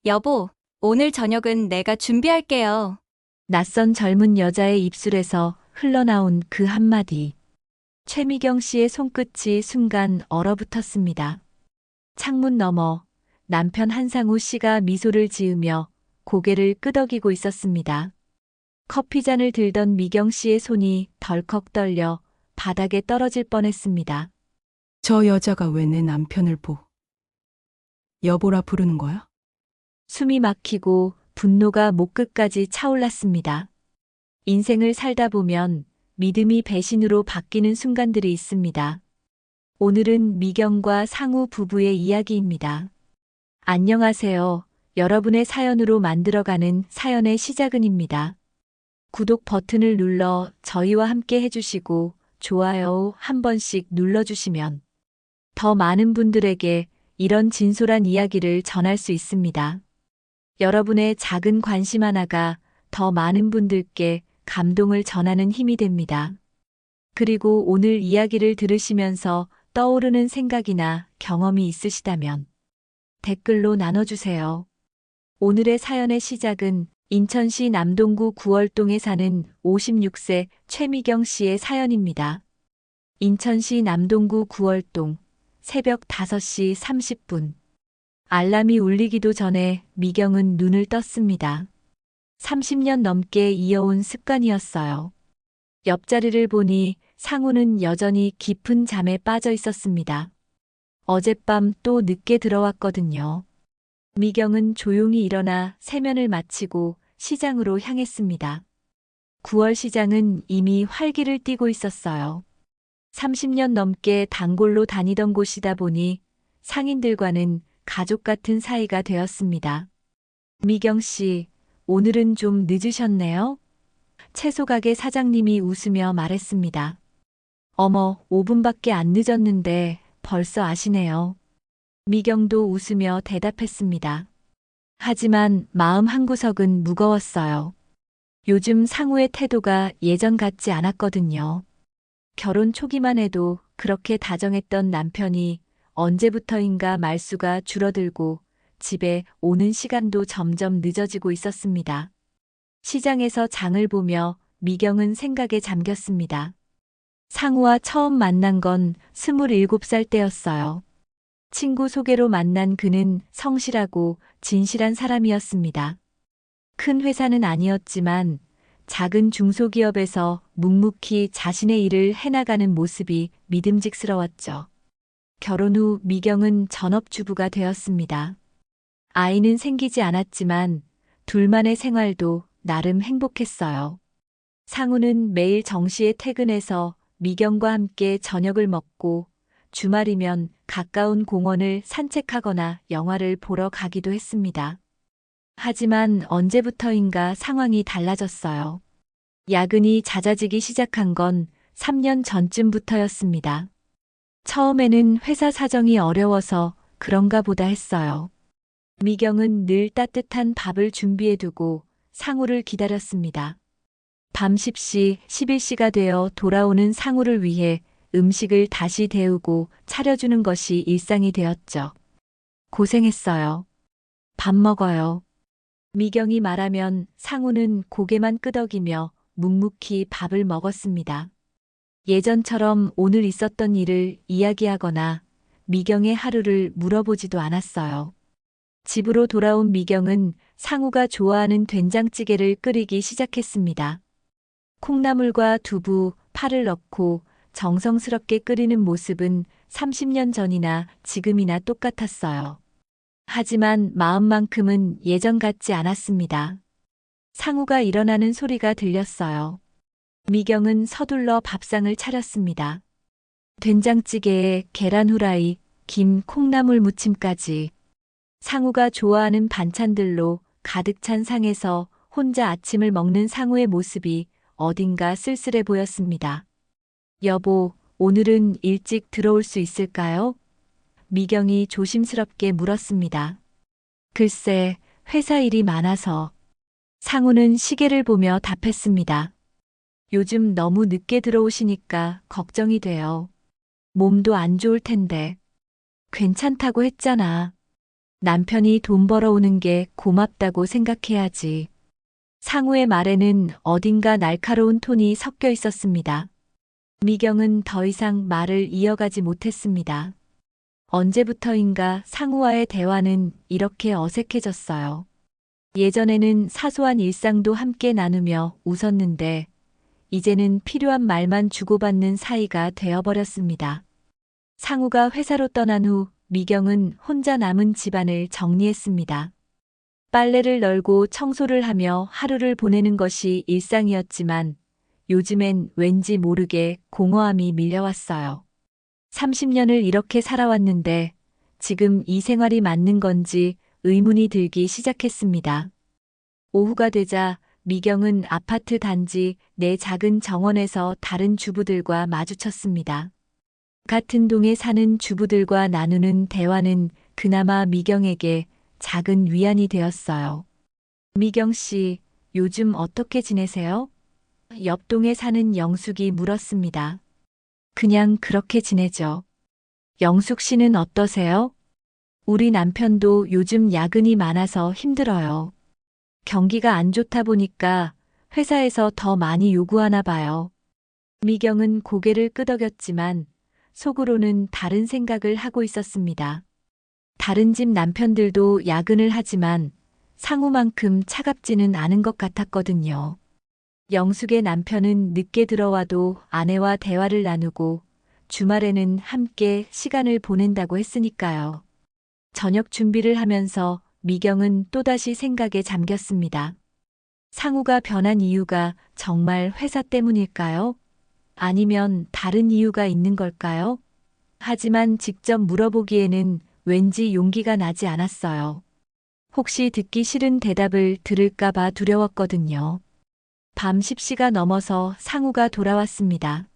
여보, 오늘 저녁은 내가 준비할게요. 낯선 젊은 여자의 입술에서 흘러나온 그 한마디. 최미경 씨의 손끝이 순간 얼어붙었습니다. 창문 너머 남편 한상우 씨가 미소를 지으며 고개를 끄덕이고 있었습니다. 커피잔을 들던 미경 씨의 손이 덜컥 떨려 바닥에 떨어질 뻔했습니다. 저 여자가 왜 내 남편을 여보라 부르는 거야? 숨이 막히고 분노가 목끝까지 차올랐습니다. 인생을 살다 보면 믿음이 배신으로 바뀌는 순간들이 있습니다. 오늘은 미경과 상우 부부의 이야기입니다. 안녕하세요. 여러분의 사연으로 만들어가는 사연의 시작은입니다. 구독 버튼을 눌러 저희와 함께 해주시고 좋아요 한 번씩 눌러주시면 더 많은 분들에게 이런 진솔한 이야기를 전할 수 있습니다. 여러분의 작은 관심 하나가 더 많은 분들께 감동을 전하는 힘이 됩니다. 그리고 오늘 이야기를 들으시면서 떠오르는 생각이나 경험이 있으시다면 댓글로 나눠주세요. 오늘의 사연의 시작은 인천시 남동구 구월동에 사는 56세 최미경 씨의 사연입니다. 인천시 남동구 구월동 새벽 5시 30분. 알람이 울리기도 전에 미경은 눈을 떴습니다. 30년 넘게 이어온 습관이었어요. 옆자리를 보니 상우는 여전히 깊은 잠에 빠져 있었습니다. 어젯밤 또 늦게 들어왔거든요. 미경은 조용히 일어나 세면을 마치고 시장으로 향했습니다. 9월 시장은 이미 활기를 띠고 있었어요. 30년 넘게 단골로 다니던 곳이다 보니 상인들과는 가족 같은 사이가 되었습니다. 미경 씨, 오늘은 좀 늦으셨네요? 채소 가게 사장님이 웃으며 말했습니다. 어머, 5분밖에 안 늦었는데 벌써 아시네요. 미경도 웃으며 대답했습니다. 하지만 마음 한구석은 무거웠어요. 요즘 상우의 태도가 예전 같지 않았거든요. 결혼 초기만 해도 그렇게 다정했던 남편이 언제부터인가 말수가 줄어들고 집에 오는 시간도 점점 늦어지고 있었습니다. 시장에서 장을 보며 미경은 생각에 잠겼습니다. 상우와 처음 만난 건 27살 때였어요. 친구 소개로 만난 그는 성실하고 진실한 사람이었습니다. 큰 회사는 아니었지만 작은 중소기업에서 묵묵히 자신의 일을 해나가는 모습이 믿음직스러웠죠. 결혼 후 미경은 전업주부가 되었습니다. 아이는 생기지 않았지만 둘만의 생활도 나름 행복했어요. 상우는 매일 정시에 퇴근해서 미경과 함께 저녁을 먹고 주말이면 가까운 공원을 산책하거나 영화를 보러 가기도 했습니다. 하지만 언제부터인가 상황이 달라졌어요. 야근이 잦아지기 시작한 건 3년 전쯤부터였습니다. 처음에는 회사 사정이 어려워서 그런가 보다 했어요. 미경은 늘 따뜻한 밥을 준비해두고 상우를 기다렸습니다. 밤 10시, 11시가 되어 돌아오는 상우를 위해 음식을 다시 데우고 차려주는 것이 일상이 되었죠. 고생했어요. 밥 먹어요. 미경이 말하면 상우는 고개만 끄덕이며 묵묵히 밥을 먹었습니다. 예전처럼 오늘 있었던 일을 이야기하거나 미경의 하루를 물어보지도 않았어요. 집으로 돌아온 미경은 상우가 좋아하는 된장찌개를 끓이기 시작했습니다. 콩나물과 두부, 파를 넣고 정성스럽게 끓이는 모습은 30년 전이나 지금이나 똑같았어요. 하지만 마음만큼은 예전 같지 않았습니다. 상우가 일어나는 소리가 들렸어요. 미경은 서둘러 밥상을 차렸습니다. 된장찌개에 계란 후라이, 김, 콩나물 무침까지 상우가 좋아하는 반찬들로 가득 찬 상에서 혼자 아침을 먹는 상우의 모습이 어딘가 쓸쓸해 보였습니다. 여보, 오늘은 일찍 들어올 수 있을까요? 미경이 조심스럽게 물었습니다. 글쎄, 회사 일이 많아서. 상우는 시계를 보며 답했습니다. 요즘 너무 늦게 들어오시니까 걱정이 돼요. 몸도 안 좋을 텐데. 괜찮다고 했잖아. 남편이 돈 벌어오는 게 고맙다고 생각해야지. 상우의 말에는 어딘가 날카로운 톤이 섞여 있었습니다. 미경은 더 이상 말을 이어가지 못했습니다. 언제부터인가 상우와의 대화는 이렇게 어색해졌어요. 예전에는 사소한 일상도 함께 나누며 웃었는데 이제는 필요한 말만 주고받는 사이가 되어버렸습니다. 상우가 회사로 떠난 후 미경은 혼자 남은 집안을 정리했습니다. 빨래를 널고 청소를 하며 하루를 보내는 것이 일상이었지만 요즘엔 왠지 모르게 공허함이 밀려왔어요. 30년을 이렇게 살아왔는데 지금 이 생활이 맞는 건지 의문이 들기 시작했습니다. 오후가 되자 미경은 아파트 단지 내 작은 정원에서 다른 주부들과 마주쳤습니다. 같은 동에 사는 주부들과 나누는 대화는 그나마 미경에게 작은 위안이 되었어요. 미경 씨, 요즘 어떻게 지내세요? 옆 동에 사는 영숙이 물었습니다. 그냥 그렇게 지내죠. 영숙 씨는 어떠세요? 우리 남편도 요즘 야근이 많아서 힘들어요. 경기가 안 좋다 보니까 회사에서 더 많이 요구하나 봐요. 미경은 고개를 끄덕였지만 속으로는 다른 생각을 하고 있었습니다. 다른 집 남편들도 야근을 하지만 상우만큼 차갑지는 않은 것 같았거든요. 영숙의 남편은 늦게 들어와도 아내와 대화를 나누고 주말에는 함께 시간을 보낸다고 했으니까요. 저녁 준비를 하면서 미경은 또다시 생각에 잠겼습니다. 상우가 변한 이유가 정말 회사 때문일까요? 아니면 다른 이유가 있는 걸까요? 하지만 직접 물어보기에는 왠지 용기가 나지 않았어요. 혹시 듣기 싫은 대답을 들을까봐 두려웠거든요. 밤 10시가 넘어서 상우가 돌아왔습니다.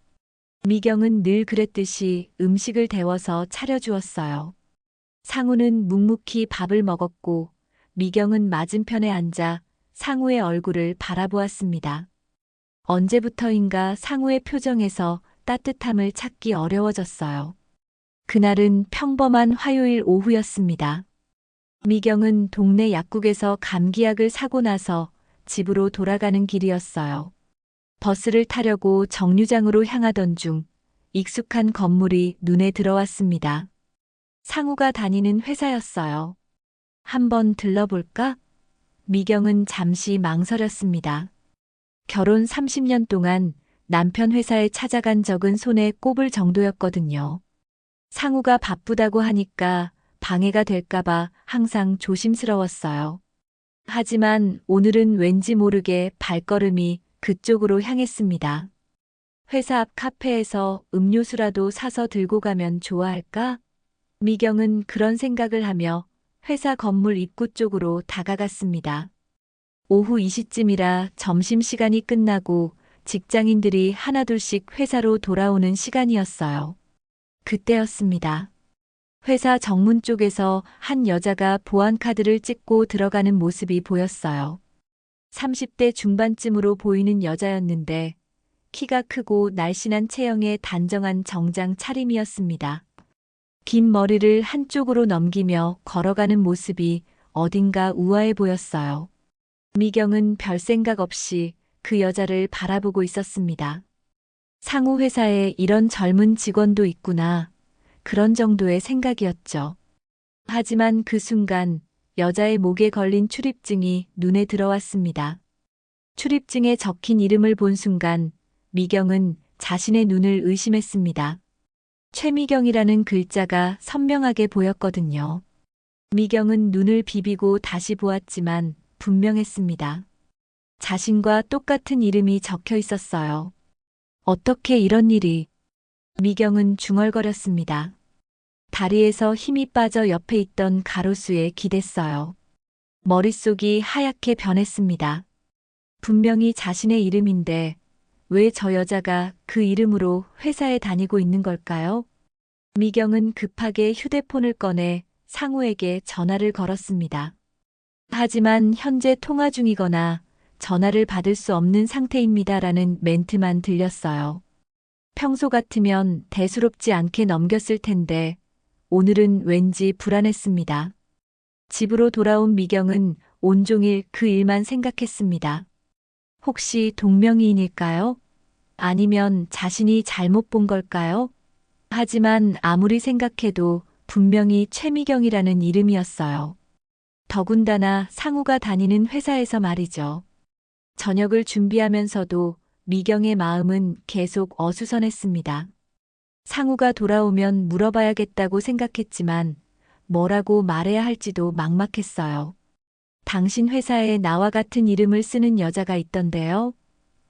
미경은 늘 그랬듯이 음식을 데워서 차려주었어요. 상우는 묵묵히 밥을 먹었고 미경은 맞은편에 앉아 상우의 얼굴을 바라보았습니다. 언제부터인가 상우의 표정에서 따뜻함을 찾기 어려워졌어요. 그날은 평범한 화요일 오후였습니다. 미경은 동네 약국에서 감기약을 사고 나서 집으로 돌아가는 길이었어요. 버스를 타려고 정류장으로 향하던 중 익숙한 건물이 눈에 들어왔습니다. 상우가 다니는 회사였어요. 한번 들러볼까? 미경은 잠시 망설였습니다. 결혼 30년 동안 남편 회사에 찾아간 적은 손에 꼽을 정도였거든요. 상우가 바쁘다고 하니까 방해가 될까봐 항상 조심스러웠어요. 하지만 오늘은 왠지 모르게 발걸음이 그쪽으로 향했습니다. 회사 앞 카페에서 음료수라도 사서 들고 가면 좋아할까? 미경은 그런 생각을 하며 회사 건물 입구 쪽으로 다가갔습니다. 오후 2시쯤이라 점심시간이 끝나고 직장인들이 하나둘씩 회사로 돌아오는 시간이었어요. 그때였습니다. 회사 정문 쪽에서 한 여자가 보안카드를 찍고 들어가는 모습이 보였어요. 30대 중반쯤으로 보이는 여자였는데 키가 크고 날씬한 체형의 단정한 정장 차림이었습니다. 긴 머리를 한쪽으로 넘기며 걸어가는 모습이 어딘가 우아해 보였어요. 미경은 별 생각 없이 그 여자를 바라보고 있었습니다. 상우 회사에 이런 젊은 직원도 있구나. 그런 정도의 생각이었죠. 하지만 그 순간 여자의 목에 걸린 출입증이 눈에 들어왔습니다. 출입증에 적힌 이름을 본 순간 미경은 자신의 눈을 의심했습니다. 최미경이라는 글자가 선명하게 보였거든요. 미경은 눈을 비비고 다시 보았지만 분명했습니다. 자신과 똑같은 이름이 적혀 있었어요. 어떻게 이런 일이? 미경은 중얼거렸습니다. 다리에서 힘이 빠져 옆에 있던 가로수에 기댔어요. 머릿속이 하얗게 변했습니다. 분명히 자신의 이름인데 왜 저 여자가 그 이름으로 회사에 다니고 있는 걸까요? 미경은 급하게 휴대폰을 꺼내 상우에게 전화를 걸었습니다. 하지만 현재 통화 중이거나 전화를 받을 수 없는 상태입니다라는 멘트만 들렸어요. 평소 같으면 대수롭지 않게 넘겼을 텐데 오늘은 왠지 불안했습니다. 집으로 돌아온 미경은 온종일 그 일만 생각했습니다. 혹시 동명이인일까요? 아니면 자신이 잘못 본 걸까요? 하지만 아무리 생각해도 분명히 최미경이라는 이름이었어요. 더군다나 상우가 다니는 회사에서 말이죠. 저녁을 준비하면서도 미경의 마음은 계속 어수선했습니다. 상우가 돌아오면 물어봐야겠다고 생각했지만 뭐라고 말해야 할지도 막막했어요. 당신 회사에 나와 같은 이름을 쓰는 여자가 있던데요?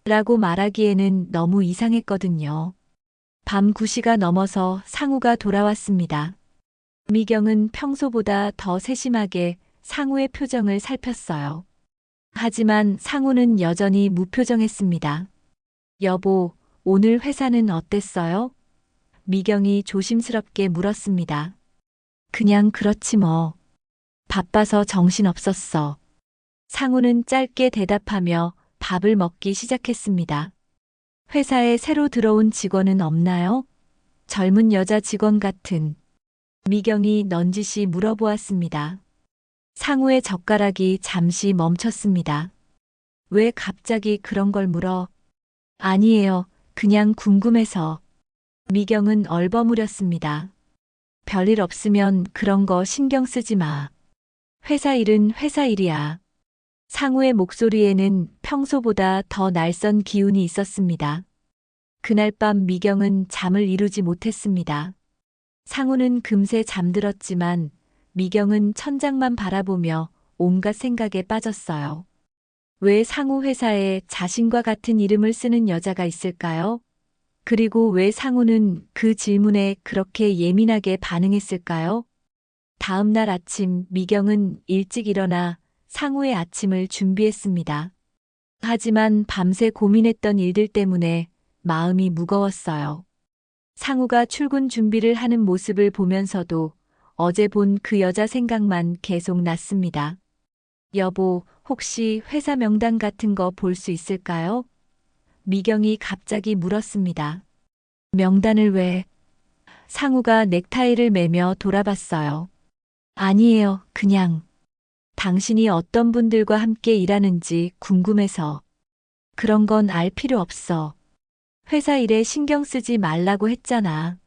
라고 말하기에는 너무 이상했거든요. 밤 9시가 넘어서 상우가 돌아왔습니다. 미경은 평소보다 더 세심하게 상우의 표정을 살폈어요. 하지만 상우는 여전히 무표정했습니다. 여보, 오늘 회사는 어땠어요? 미경이 조심스럽게 물었습니다. 그냥 그렇지 뭐. 바빠서 정신없었어. 상우는 짧게 대답하며 밥을 먹기 시작했습니다. 회사에 새로 들어온 직원은 없나요? 젊은 여자 직원 같은. 미경이 넌지시 물어보았습니다. 상우의 젓가락이 잠시 멈췄습니다. 왜 갑자기 그런 걸 물어? 아니에요. 그냥 궁금해서. 미경은 얼버무렸습니다. 별일 없으면 그런 거 신경 쓰지 마. 회사 일은 회사 일이야. 상우의 목소리에는 평소보다 더 날선 기운이 있었습니다. 그날 밤 미경은 잠을 이루지 못했습니다. 상우는 금세 잠들었지만 미경은 천장만 바라보며 온갖 생각에 빠졌어요. 왜 상우 회사에 자신과 같은 이름을 쓰는 여자가 있을까요? 그리고 왜 상우는 그 질문에 그렇게 예민하게 반응했을까요? 다음 날 아침 미경은 일찍 일어나 상우의 아침을 준비했습니다. 하지만 밤새 고민했던 일들 때문에 마음이 무거웠어요. 상우가 출근 준비를 하는 모습을 보면서도 어제 본 그 여자 생각만 계속 났습니다. 여보, 혹시 회사 명단 같은 거 볼 수 있을까요? 미경이 갑자기 물었습니다. 명단을 왜? 상우가 넥타이를 매며 돌아봤어요. 아니에요, 그냥. 당신이 어떤 분들과 함께 일하는지 궁금해서. 그런 건 알 필요 없어. 회사 일에 신경 쓰지 말라고 했잖아.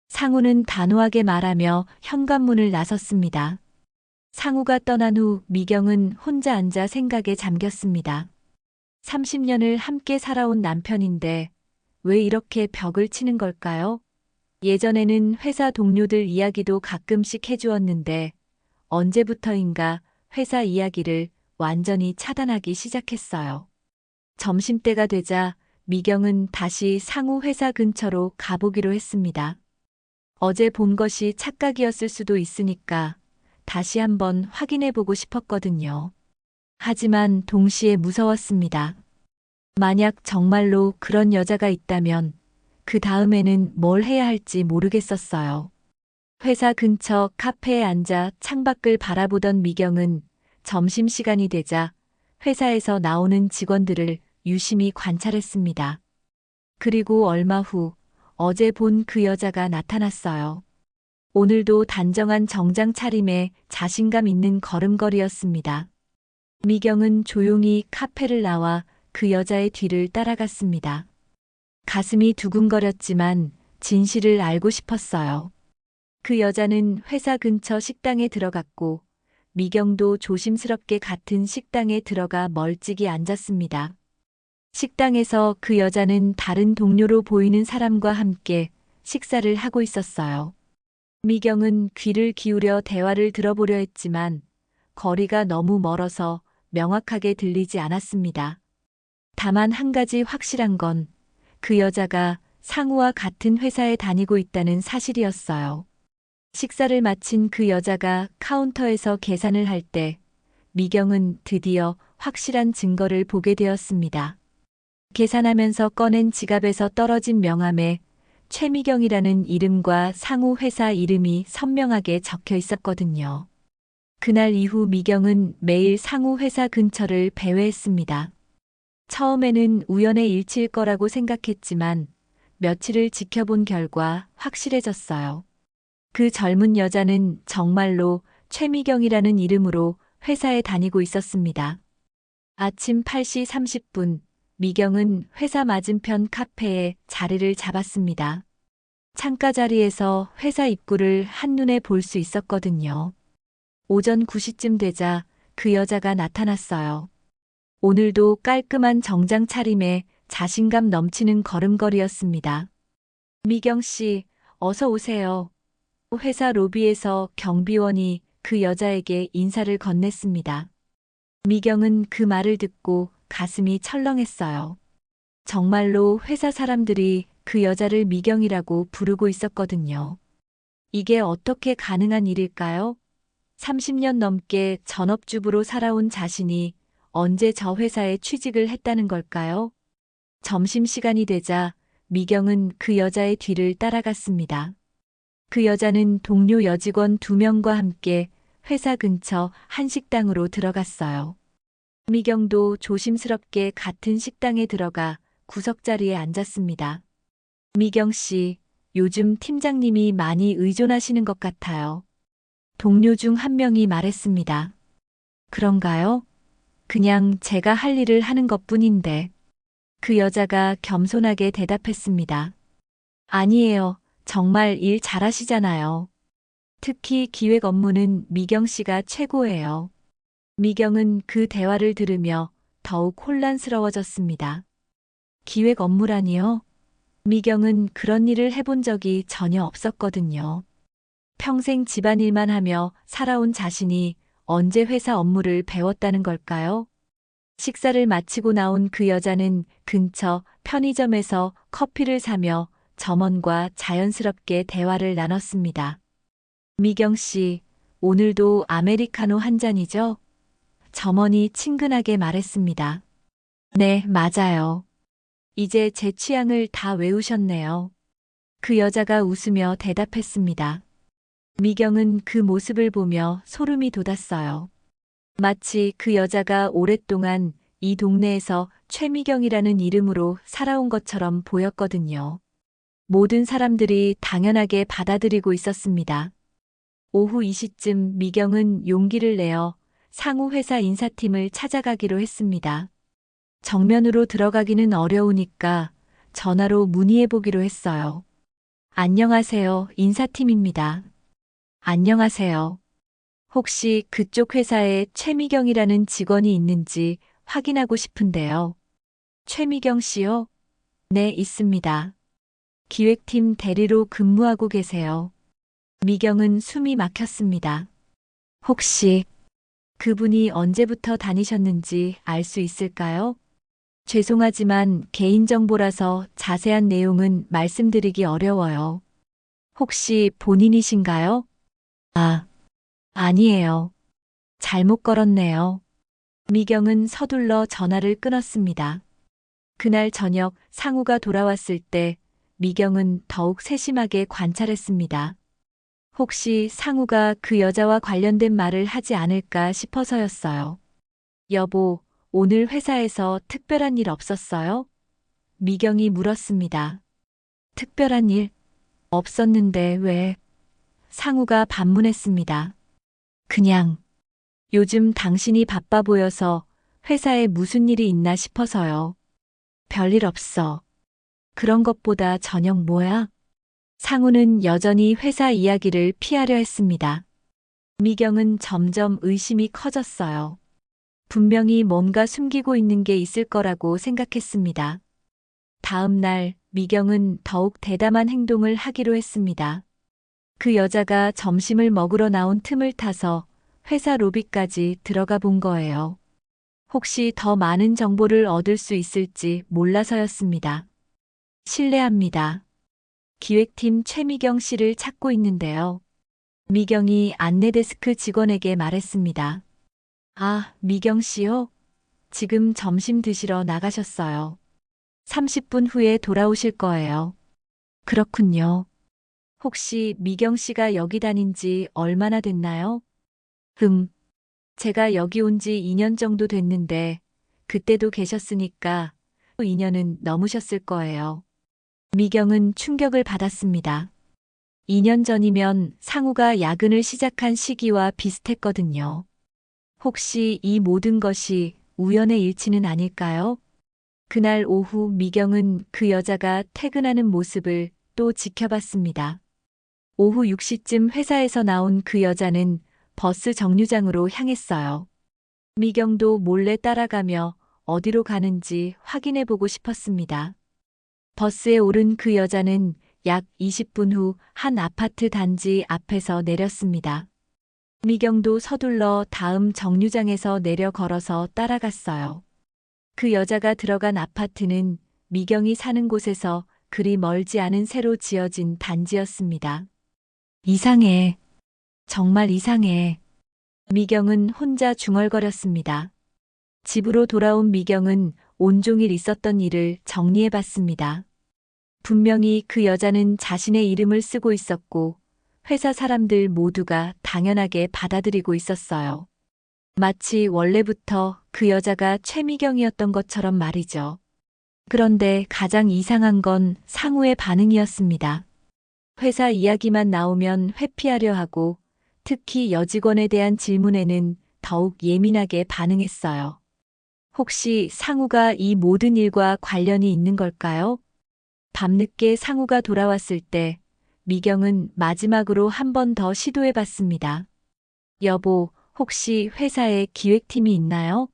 상우는 단호하게 말하며 현관문을 나섰습니다. 상우가 떠난 후 미경은 혼자 앉아 생각에 잠겼습니다. 30년을 함께 살아온 남편인데 왜 이렇게 벽을 치는 걸까요? 예전에는 회사 동료들 이야기도 가끔씩 해주었는데 언제부터인가 회사 이야기를 완전히 차단하기 시작했어요. 점심때가 되자 미경은 다시 상우 회사 근처로 가보기로 했습니다. 어제 본 것이 착각이었을 수도 있으니까 다시 한번 확인해보고 싶었거든요. 하지만 동시에 무서웠습니다. 만약 정말로 그런 여자가 있다면 그 다음에는 뭘 해야 할지 모르겠었어요. 회사 근처 카페에 앉아 창밖을 바라보던 미경은 점심시간이 되자 회사에서 나오는 직원들을 유심히 관찰했습니다. 그리고 얼마 후 어제 본 그 여자가 나타났어요. 오늘도 단정한 정장 차림에 자신감 있는 걸음걸이였습니다. 미경은 조용히 카페를 나와 그 여자의 뒤를 따라갔습니다. 가슴이 두근거렸지만 진실을 알고 싶었어요. 그 여자는 회사 근처 식당에 들어갔고 미경도 조심스럽게 같은 식당에 들어가 멀찍이 앉았습니다. 식당에서 그 여자는 다른 동료로 보이는 사람과 함께 식사를 하고 있었어요. 미경은 귀를 기울여 대화를 들어보려 했지만 거리가 너무 멀어서 명확하게 들리지 않았습니다. 다만 한 가지 확실한 건 그 여자가 상우와 같은 회사에 다니고 있다는 사실이었어요. 식사를 마친 그 여자가 카운터에서 계산을 할 때 미경은 드디어 확실한 증거를 보게 되었습니다. 계산하면서 꺼낸 지갑에서 떨어진 명함에 최미경이라는 이름과 상우 회사 이름이 선명하게 적혀 있었거든요. 그날 이후 미경은 매일 상우 회사 근처를 배회했습니다. 처음에는 우연의 일치일 거라고 생각했지만 며칠을 지켜본 결과 확실해졌어요. 그 젊은 여자는 정말로 최미경이라는 이름으로 회사에 다니고 있었습니다. 아침 8시 30분, 미경은 회사 맞은편 카페에 자리를 잡았습니다. 창가 자리에서 회사 입구를 한눈에 볼 수 있었거든요. 오전 9시쯤 되자 그 여자가 나타났어요. 오늘도 깔끔한 정장 차림에 자신감 넘치는 걸음걸이였습니다. 미경 씨, 어서 오세요. 회사 로비에서 경비원이 그 여자에게 인사를 건넸습니다. 미경은 그 말을 듣고 가슴이 철렁했어요. 정말로 회사 사람들이 그 여자를 미경이라고 부르고 있었거든요. 이게 어떻게 가능한 일일까요? 30년 넘게 전업주부로 살아온 자신이 언제 저 회사에 취직을 했다는 걸까요? 점심시간이 되자 미경은 그 여자의 뒤를 따라갔습니다. 그 여자는 동료 여직원 2명과 함께 회사 근처 한 식당으로 들어갔어요. 미경도 조심스럽게 같은 식당에 들어가 구석자리에 앉았습니다. 미경 씨, 요즘 팀장님이 많이 의존하시는 것 같아요. 동료 중 한 명이 말했습니다. 그런가요? 그냥 제가 할 일을 하는 것뿐인데. 그 여자가 겸손하게 대답했습니다. 아니에요. 정말 일 잘하시잖아요. 특히 기획 업무는 미경 씨가 최고예요. 미경은 그 대화를 들으며 더욱 혼란스러워졌습니다. 기획 업무라니요? 미경은 그런 일을 해본 적이 전혀 없었거든요. 평생 집안일만 하며 살아온 자신이 언제 회사 업무를 배웠다는 걸까요? 식사를 마치고 나온 그 여자는 근처 편의점에서 커피를 사며 점원과 자연스럽게 대화를 나눴습니다. 미경 씨, 오늘도 아메리카노 한 잔이죠? 점원이 친근하게 말했습니다. 네, 맞아요. 이제 제 취향을 다 외우셨네요. 그 여자가 웃으며 대답했습니다. 미경은 그 모습을 보며 소름이 돋았어요. 마치 그 여자가 오랫동안 이 동네에서 최미경이라는 이름으로 살아온 것처럼 보였거든요. 모든 사람들이 당연하게 받아들이고 있었습니다. 오후 2시쯤 미경은 용기를 내어 상우 회사 인사팀을 찾아가기로 했습니다. 정면으로 들어가기는 어려우니까 전화로 문의해보기로 했어요. 안녕하세요, 인사팀입니다. 안녕하세요. 혹시 그쪽 회사에 최미경이라는 직원이 있는지 확인하고 싶은데요. 최미경 씨요? 네, 있습니다. 기획팀 대리로 근무하고 계세요. 미경은 숨이 막혔습니다. 혹시 그분이 언제부터 다니셨는지 알 수 있을까요? 죄송하지만 개인정보라서 자세한 내용은 말씀드리기 어려워요. 혹시 본인이신가요? 아니에요. 잘못 걸었네요. 미경은 서둘러 전화를 끊었습니다. 그날 저녁 상우가 돌아왔을 때 미경은 더욱 세심하게 관찰했습니다. 혹시 상우가 그 여자와 관련된 말을 하지 않을까 싶어서였어요. 여보, 오늘 회사에서 특별한 일 없었어요? 미경이 물었습니다. 특별한 일? 없었는데 왜? 상우가 반문했습니다. 그냥 요즘 당신이 바빠 보여서 회사에 무슨 일이 있나 싶어서요. 별일 없어. 그런 것보다 저녁 뭐야? 상우는 여전히 회사 이야기를 피하려 했습니다. 미경은 점점 의심이 커졌어요. 분명히 뭔가 숨기고 있는 게 있을 거라고 생각했습니다. 다음 날 미경은 더욱 대담한 행동을 하기로 했습니다. 그 여자가 점심을 먹으러 나온 틈을 타서 회사 로비까지 들어가 본 거예요. 혹시 더 많은 정보를 얻을 수 있을지 몰라서였습니다. 실례합니다. 기획팀 최미경 씨를 찾고 있는데요. 미경이 안내데스크 직원에게 말했습니다. 아, 미경 씨요? 지금 점심 드시러 나가셨어요. 30분 후에 돌아오실 거예요. 그렇군요. 혹시 미경 씨가 여기 다닌 지 얼마나 됐나요? 제가 여기 온 지 2년 정도 됐는데 그때도 계셨으니까 2년은 넘으셨을 거예요. 미경은 충격을 받았습니다. 2년 전이면 상우가 야근을 시작한 시기와 비슷했거든요. 혹시 이 모든 것이 우연의 일치는 아닐까요? 그날 오후 미경은 그 여자가 퇴근하는 모습을 또 지켜봤습니다. 오후 6시쯤 회사에서 나온 그 여자는 버스 정류장으로 향했어요. 미경도 몰래 따라가며 어디로 가는지 확인해 보고 싶었습니다. 버스에 오른 그 여자는 약 20분 후 한 아파트 단지 앞에서 내렸습니다. 미경도 서둘러 다음 정류장에서 내려 걸어서 따라갔어요. 그 여자가 들어간 아파트는 미경이 사는 곳에서 그리 멀지 않은 새로 지어진 단지였습니다. 이상해. 정말 이상해. 미경은 혼자 중얼거렸습니다. 집으로 돌아온 미경은 온종일 있었던 일을 정리해 봤습니다. 분명히 그 여자는 자신의 이름을 쓰고 있었고 회사 사람들 모두가 당연하게 받아들이고 있었어요. 마치 원래부터 그 여자가 최미경이었던 것처럼 말이죠. 그런데 가장 이상한 건 상우의 반응이었습니다. 회사 이야기만 나오면 회피하려 하고 특히 여직원에 대한 질문에는 더욱 예민하게 반응했어요. 혹시 상우가 이 모든 일과 관련이 있는 걸까요? 밤늦게 상우가 돌아왔을 때 미경은 마지막으로 한 번 더 시도해 봤습니다. 여보, 혹시 회사에 기획팀이 있나요?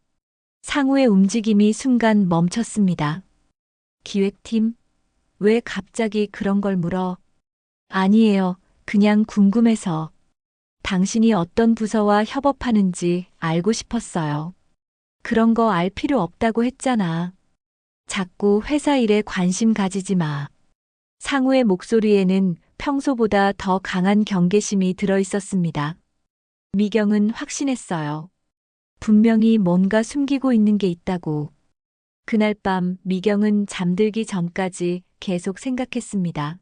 상우의 움직임이 순간 멈췄습니다. 기획팀? 왜 갑자기 그런 걸 물어? 아니에요. 그냥 궁금해서. 당신이 어떤 부서와 협업하는지 알고 싶었어요. 그런 거 알 필요 없다고 했잖아. 자꾸 회사 일에 관심 가지지 마. 상우의 목소리에는 평소보다 더 강한 경계심이 들어 있었습니다. 미경은 확신했어요. 분명히 뭔가 숨기고 있는 게 있다고. 그날 밤 미경은 잠들기 전까지 계속 생각했습니다.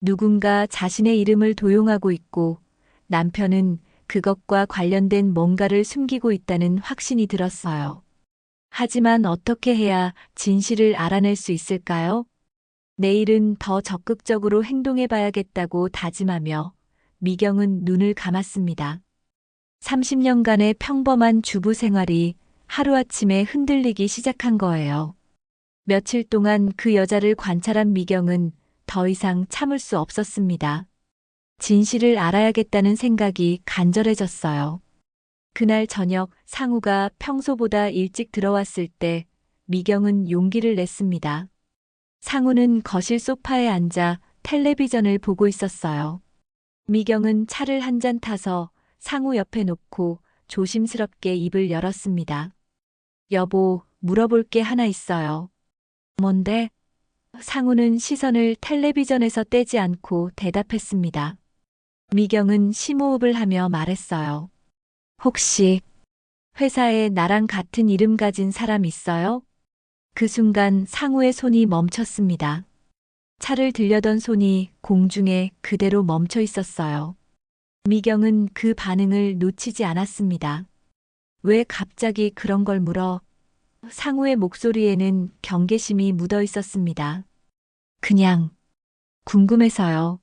누군가 자신의 이름을 도용하고 있고 남편은 그것과 관련된 뭔가를 숨기고 있다는 확신이 들었어요. 하지만 어떻게 해야 진실을 알아낼 수 있을까요? 내일은 더 적극적으로 행동해 봐야겠다고 다짐하며 미경은 눈을 감았습니다. 30년간의 평범한 주부 생활이 하루아침에 흔들리기 시작한 거예요. 며칠 동안 그 여자를 관찰한 미경은 더 이상 참을 수 없었습니다. 진실을 알아야겠다는 생각이 간절해졌어요. 그날 저녁 상우가 평소보다 일찍 들어왔을 때 미경은 용기를 냈습니다. 상우는 거실 소파에 앉아 텔레비전을 보고 있었어요. 미경은 차를 한 잔 타서 상우 옆에 놓고 조심스럽게 입을 열었습니다. 여보, 물어볼 게 하나 있어요. 뭔데? 상우는 시선을 텔레비전에서 떼지 않고 대답했습니다. 미경은 심호흡을 하며 말했어요. 혹시 회사에 나랑 같은 이름 가진 사람 있어요? 그 순간 상우의 손이 멈췄습니다. 차를 들려던 손이 공중에 그대로 멈춰 있었어요. 미경은 그 반응을 놓치지 않았습니다. 왜 갑자기 그런 걸 물어? 상우의 목소리에는 경계심이 묻어 있었습니다. 그냥 궁금해서요.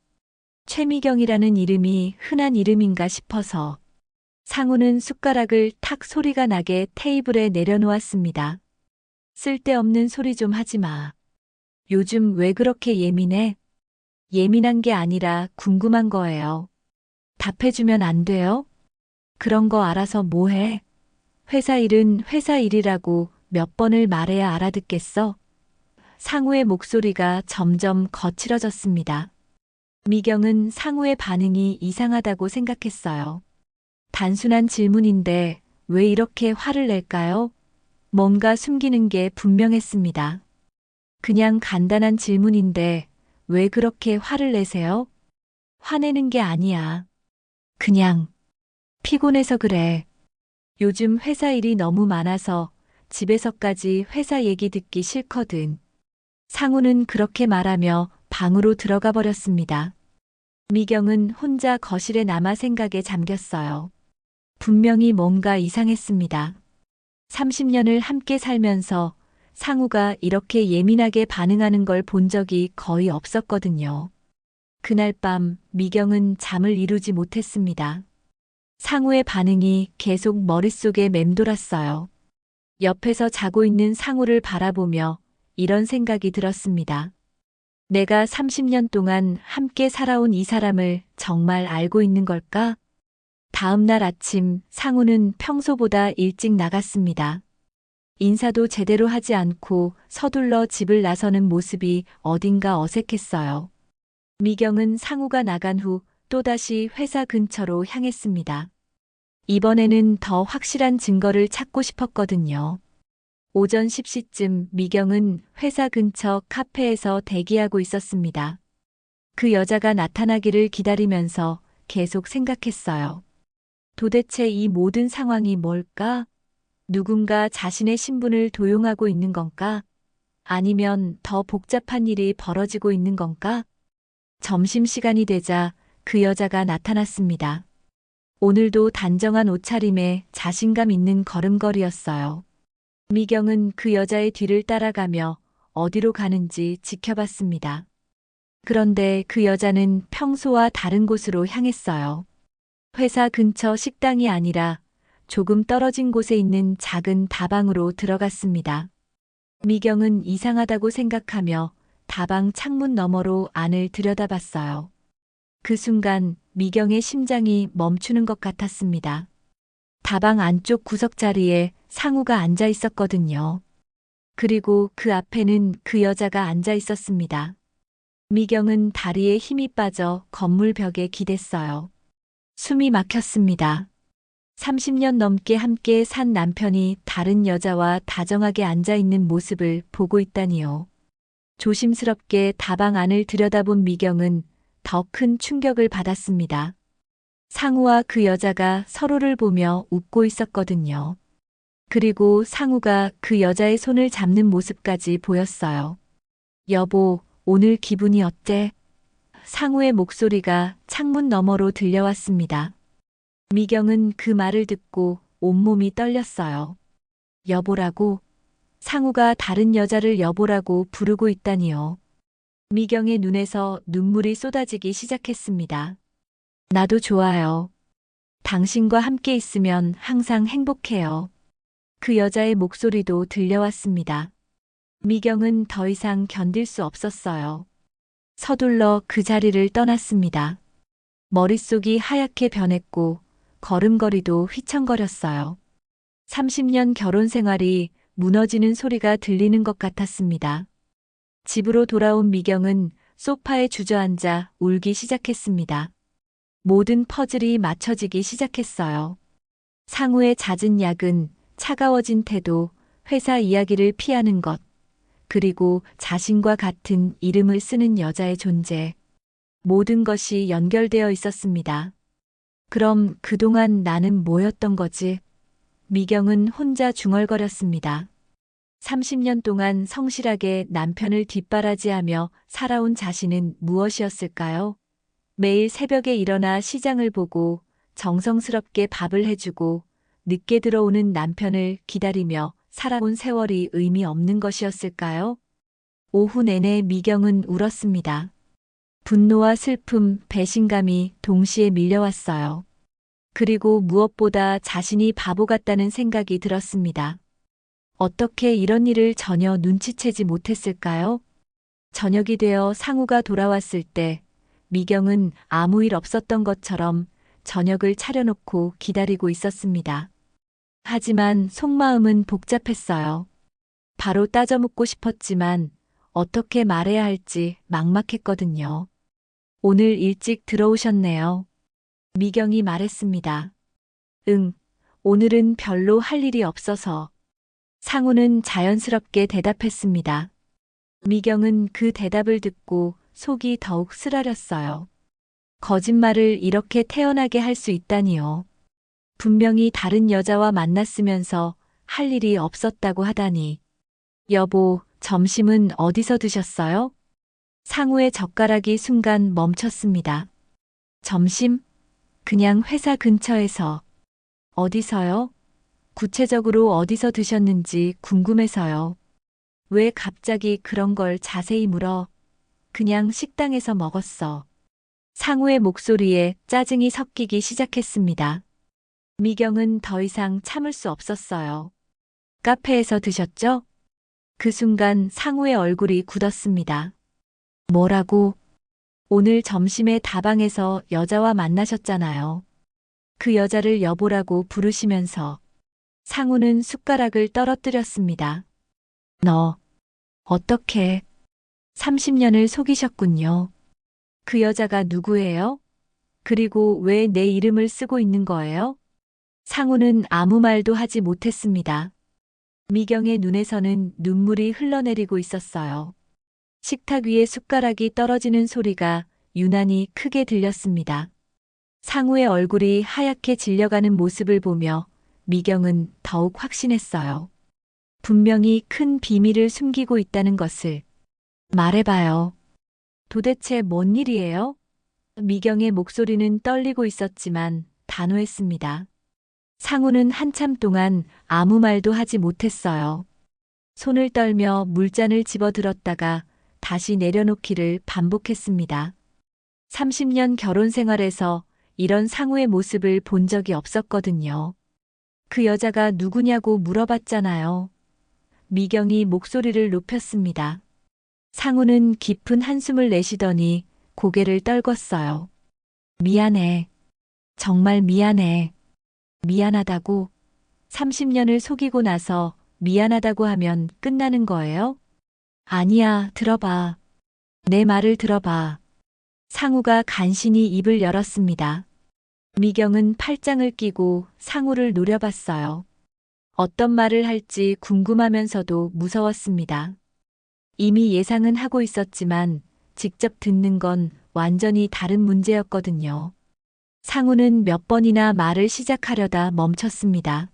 최미경이라는 이름이 흔한 이름인가 싶어서. 상우는 숟가락을 탁 소리가 나게 테이블에 내려놓았습니다. 쓸데없는 소리 좀 하지 마. 요즘 왜 그렇게 예민해? 예민한 게 아니라 궁금한 거예요. 답해주면 안 돼요? 그런 거 알아서 뭐 해? 회사 일은 회사 일이라고 몇 번을 말해야 알아듣겠어? 상우의 목소리가 점점 거칠어졌습니다. 미경은 상우의 반응이 이상하다고 생각했어요. 단순한 질문인데 왜 이렇게 화를 낼까요? 뭔가 숨기는 게 분명했습니다. 그냥 간단한 질문인데 왜 그렇게 화를 내세요? 화내는 게 아니야. 그냥 피곤해서 그래. 요즘 회사 일이 너무 많아서 집에서까지 회사 얘기 듣기 싫거든. 상우는 그렇게 말하며 방으로 들어가 버렸습니다. 미경은 혼자 거실에 남아 생각에 잠겼어요. 분명히 뭔가 이상했습니다. 30년을 함께 살면서 상우가 이렇게 예민하게 반응하는 걸 본 적이 거의 없었거든요. 그날 밤 미경은 잠을 이루지 못했습니다. 상우의 반응이 계속 머릿속에 맴돌았어요. 옆에서 자고 있는 상우를 바라보며 이런 생각이 들었습니다. 내가 30년 동안 함께 살아온 이 사람을 정말 알고 있는 걸까? 다음 날 아침 상우는 평소보다 일찍 나갔습니다. 인사도 제대로 하지 않고 서둘러 집을 나서는 모습이 어딘가 어색했어요. 미경은 상우가 나간 후 또다시 회사 근처로 향했습니다. 이번에는 더 확실한 증거를 찾고 싶었거든요. 오전 10시쯤 미경은 회사 근처 카페에서 대기하고 있었습니다. 그 여자가 나타나기를 기다리면서 계속 생각했어요. 도대체 이 모든 상황이 뭘까? 누군가 자신의 신분을 도용하고 있는 건가? 아니면 더 복잡한 일이 벌어지고 있는 건가? 점심시간이 되자 그 여자가 나타났습니다. 오늘도 단정한 옷차림에 자신감 있는 걸음걸이였어요. 미경은 그 여자의 뒤를 따라가며 어디로 가는지 지켜봤습니다. 그런데 그 여자는 평소와 다른 곳으로 향했어요. 회사 근처 식당이 아니라 조금 떨어진 곳에 있는 작은 다방으로 들어갔습니다. 미경은 이상하다고 생각하며 다방 창문 너머로 안을 들여다봤어요. 그 순간 미경의 심장이 멈추는 것 같았습니다. 다방 안쪽 구석자리에 상우가 앉아 있었거든요. 그리고 그 앞에는 그 여자가 앉아 있었습니다. 미경은 다리에 힘이 빠져 건물 벽에 기댔어요. 숨이 막혔습니다. 30년 넘게 함께 산 남편이 다른 여자와 다정하게 앉아 있는 모습을 보고 있다니요. 조심스럽게 다방 안을 들여다본 미경은 더 큰 충격을 받았습니다. 상우와 그 여자가 서로를 보며 웃고 있었거든요. 그리고 상우가 그 여자의 손을 잡는 모습까지 보였어요. 여보, 오늘 기분이 어때? 상우의 목소리가 창문 너머로 들려왔습니다. 미경은 그 말을 듣고 온몸이 떨렸어요. 여보라고? 상우가 다른 여자를 여보라고 부르고 있다니요. 미경의 눈에서 눈물이 쏟아지기 시작했습니다. 나도 좋아요. 당신과 함께 있으면 항상 행복해요. 그 여자의 목소리도 들려왔습니다. 미경은 더 이상 견딜 수 없었어요. 서둘러 그 자리를 떠났습니다. 머릿속이 하얗게 변했고 걸음걸이도 휘청거렸어요. 30년 결혼 생활이 무너지는 소리가 들리는 것 같았습니다. 집으로 돌아온 미경은 소파에 주저앉아 울기 시작했습니다. 모든 퍼즐이 맞춰지기 시작했어요. 상우의 잦은 야근, 차가워진 태도, 회사 이야기를 피하는 것, 그리고 자신과 같은 이름을 쓰는 여자의 존재. 모든 것이 연결되어 있었습니다. 그럼 그동안 나는 뭐였던 거지? 미경은 혼자 중얼거렸습니다. 30년 동안 성실하게 남편을 뒷바라지하며 살아온 자신은 무엇이었을까요? 매일 새벽에 일어나 시장을 보고 정성스럽게 밥을 해주고 늦게 들어오는 남편을 기다리며 살아온 세월이 의미 없는 것이었을까요? 오후 내내 미경은 울었습니다. 분노와 슬픔, 배신감이 동시에 밀려왔어요. 그리고 무엇보다 자신이 바보 같다는 생각이 들었습니다. 어떻게 이런 일을 전혀 눈치채지 못했을까요? 저녁이 되어 상우가 돌아왔을 때 미경은 아무 일 없었던 것처럼 저녁을 차려놓고 기다리고 있었습니다. 하지만 속마음은 복잡했어요. 바로 따져 묻고 싶었지만 어떻게 말해야 할지 막막했거든요. 오늘 일찍 들어오셨네요. 미경이 말했습니다. 응, 오늘은 별로 할 일이 없어서. 상우는 자연스럽게 대답했습니다. 미경은 그 대답을 듣고 속이 더욱 쓰라렸어요. 거짓말을 이렇게 태연하게 할 수 있다니요. 분명히 다른 여자와 만났으면서 할 일이 없었다고 하다니. 여보, 점심은 어디서 드셨어요? 상우의 젓가락이 순간 멈췄습니다. 점심? 그냥 회사 근처에서. 어디서요? 구체적으로 어디서 드셨는지 궁금해서요. 왜 갑자기 그런 걸 자세히 물어? 그냥 식당에서 먹었어. 상우의 목소리에 짜증이 섞이기 시작했습니다. 미경은 더 이상 참을 수 없었어요. 카페에서 드셨죠? 그 순간 상우의 얼굴이 굳었습니다. 뭐라고? 오늘 점심에 다방에서 여자와 만나셨잖아요. 그 여자를 여보라고 부르시면서 상우는 숟가락을 떨어뜨렸습니다. 너, 어떻게 30년을 속이셨군요. 그 여자가 누구예요? 그리고 왜 내 이름을 쓰고 있는 거예요? 상우는 아무 말도 하지 못했습니다. 미경의 눈에서는 눈물이 흘러내리고 있었어요. 식탁 위에 숟가락이 떨어지는 소리가 유난히 크게 들렸습니다. 상우의 얼굴이 하얗게 질려가는 모습을 보며 미경은 더욱 확신했어요. 분명히 큰 비밀을 숨기고 있다는 것을. 말해봐요. 도대체 뭔 일이에요? 미경의 목소리는 떨리고 있었지만 단호했습니다. 상우는 한참 동안 아무 말도 하지 못했어요. 손을 떨며 물잔을 집어들었다가 다시 내려놓기를 반복했습니다. 30년 결혼 생활에서 이런 상우의 모습을 본 적이 없었거든요. 그 여자가 누구냐고 물어봤잖아요. 미경이 목소리를 높였습니다. 상우는 깊은 한숨을 내쉬더니 고개를 떨궜어요. 미안해. 정말 미안해. 미안하다고? 30년을 속이고 나서 미안하다고 하면 끝나는 거예요? 아니야, 들어봐. 내 말을 들어봐. 상우가 간신히 입을 열었습니다. 미경은 팔짱을 끼고 상우를 노려봤어요. 어떤 말을 할지 궁금하면서도 무서웠습니다. 이미 예상은 하고 있었지만 직접 듣는 건 완전히 다른 문제였거든요. 상우는 몇 번이나 말을 시작하려다 멈췄습니다.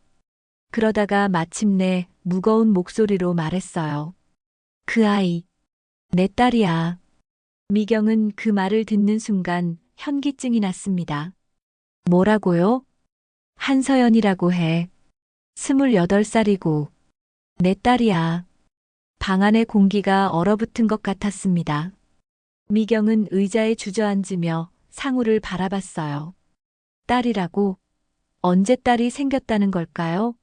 그러다가 마침내 무거운 목소리로 말했어요. 그 아이, 내 딸이야. 미경은 그 말을 듣는 순간 현기증이 났습니다. 뭐라고요? 한서연이라고 해. 28살이고 내 딸이야. 방 안의 공기가 얼어붙은 것 같았습니다. 미경은 의자에 주저앉으며 상우를 바라봤어요. 딸이라고? 언제 딸이 생겼다는 걸까요?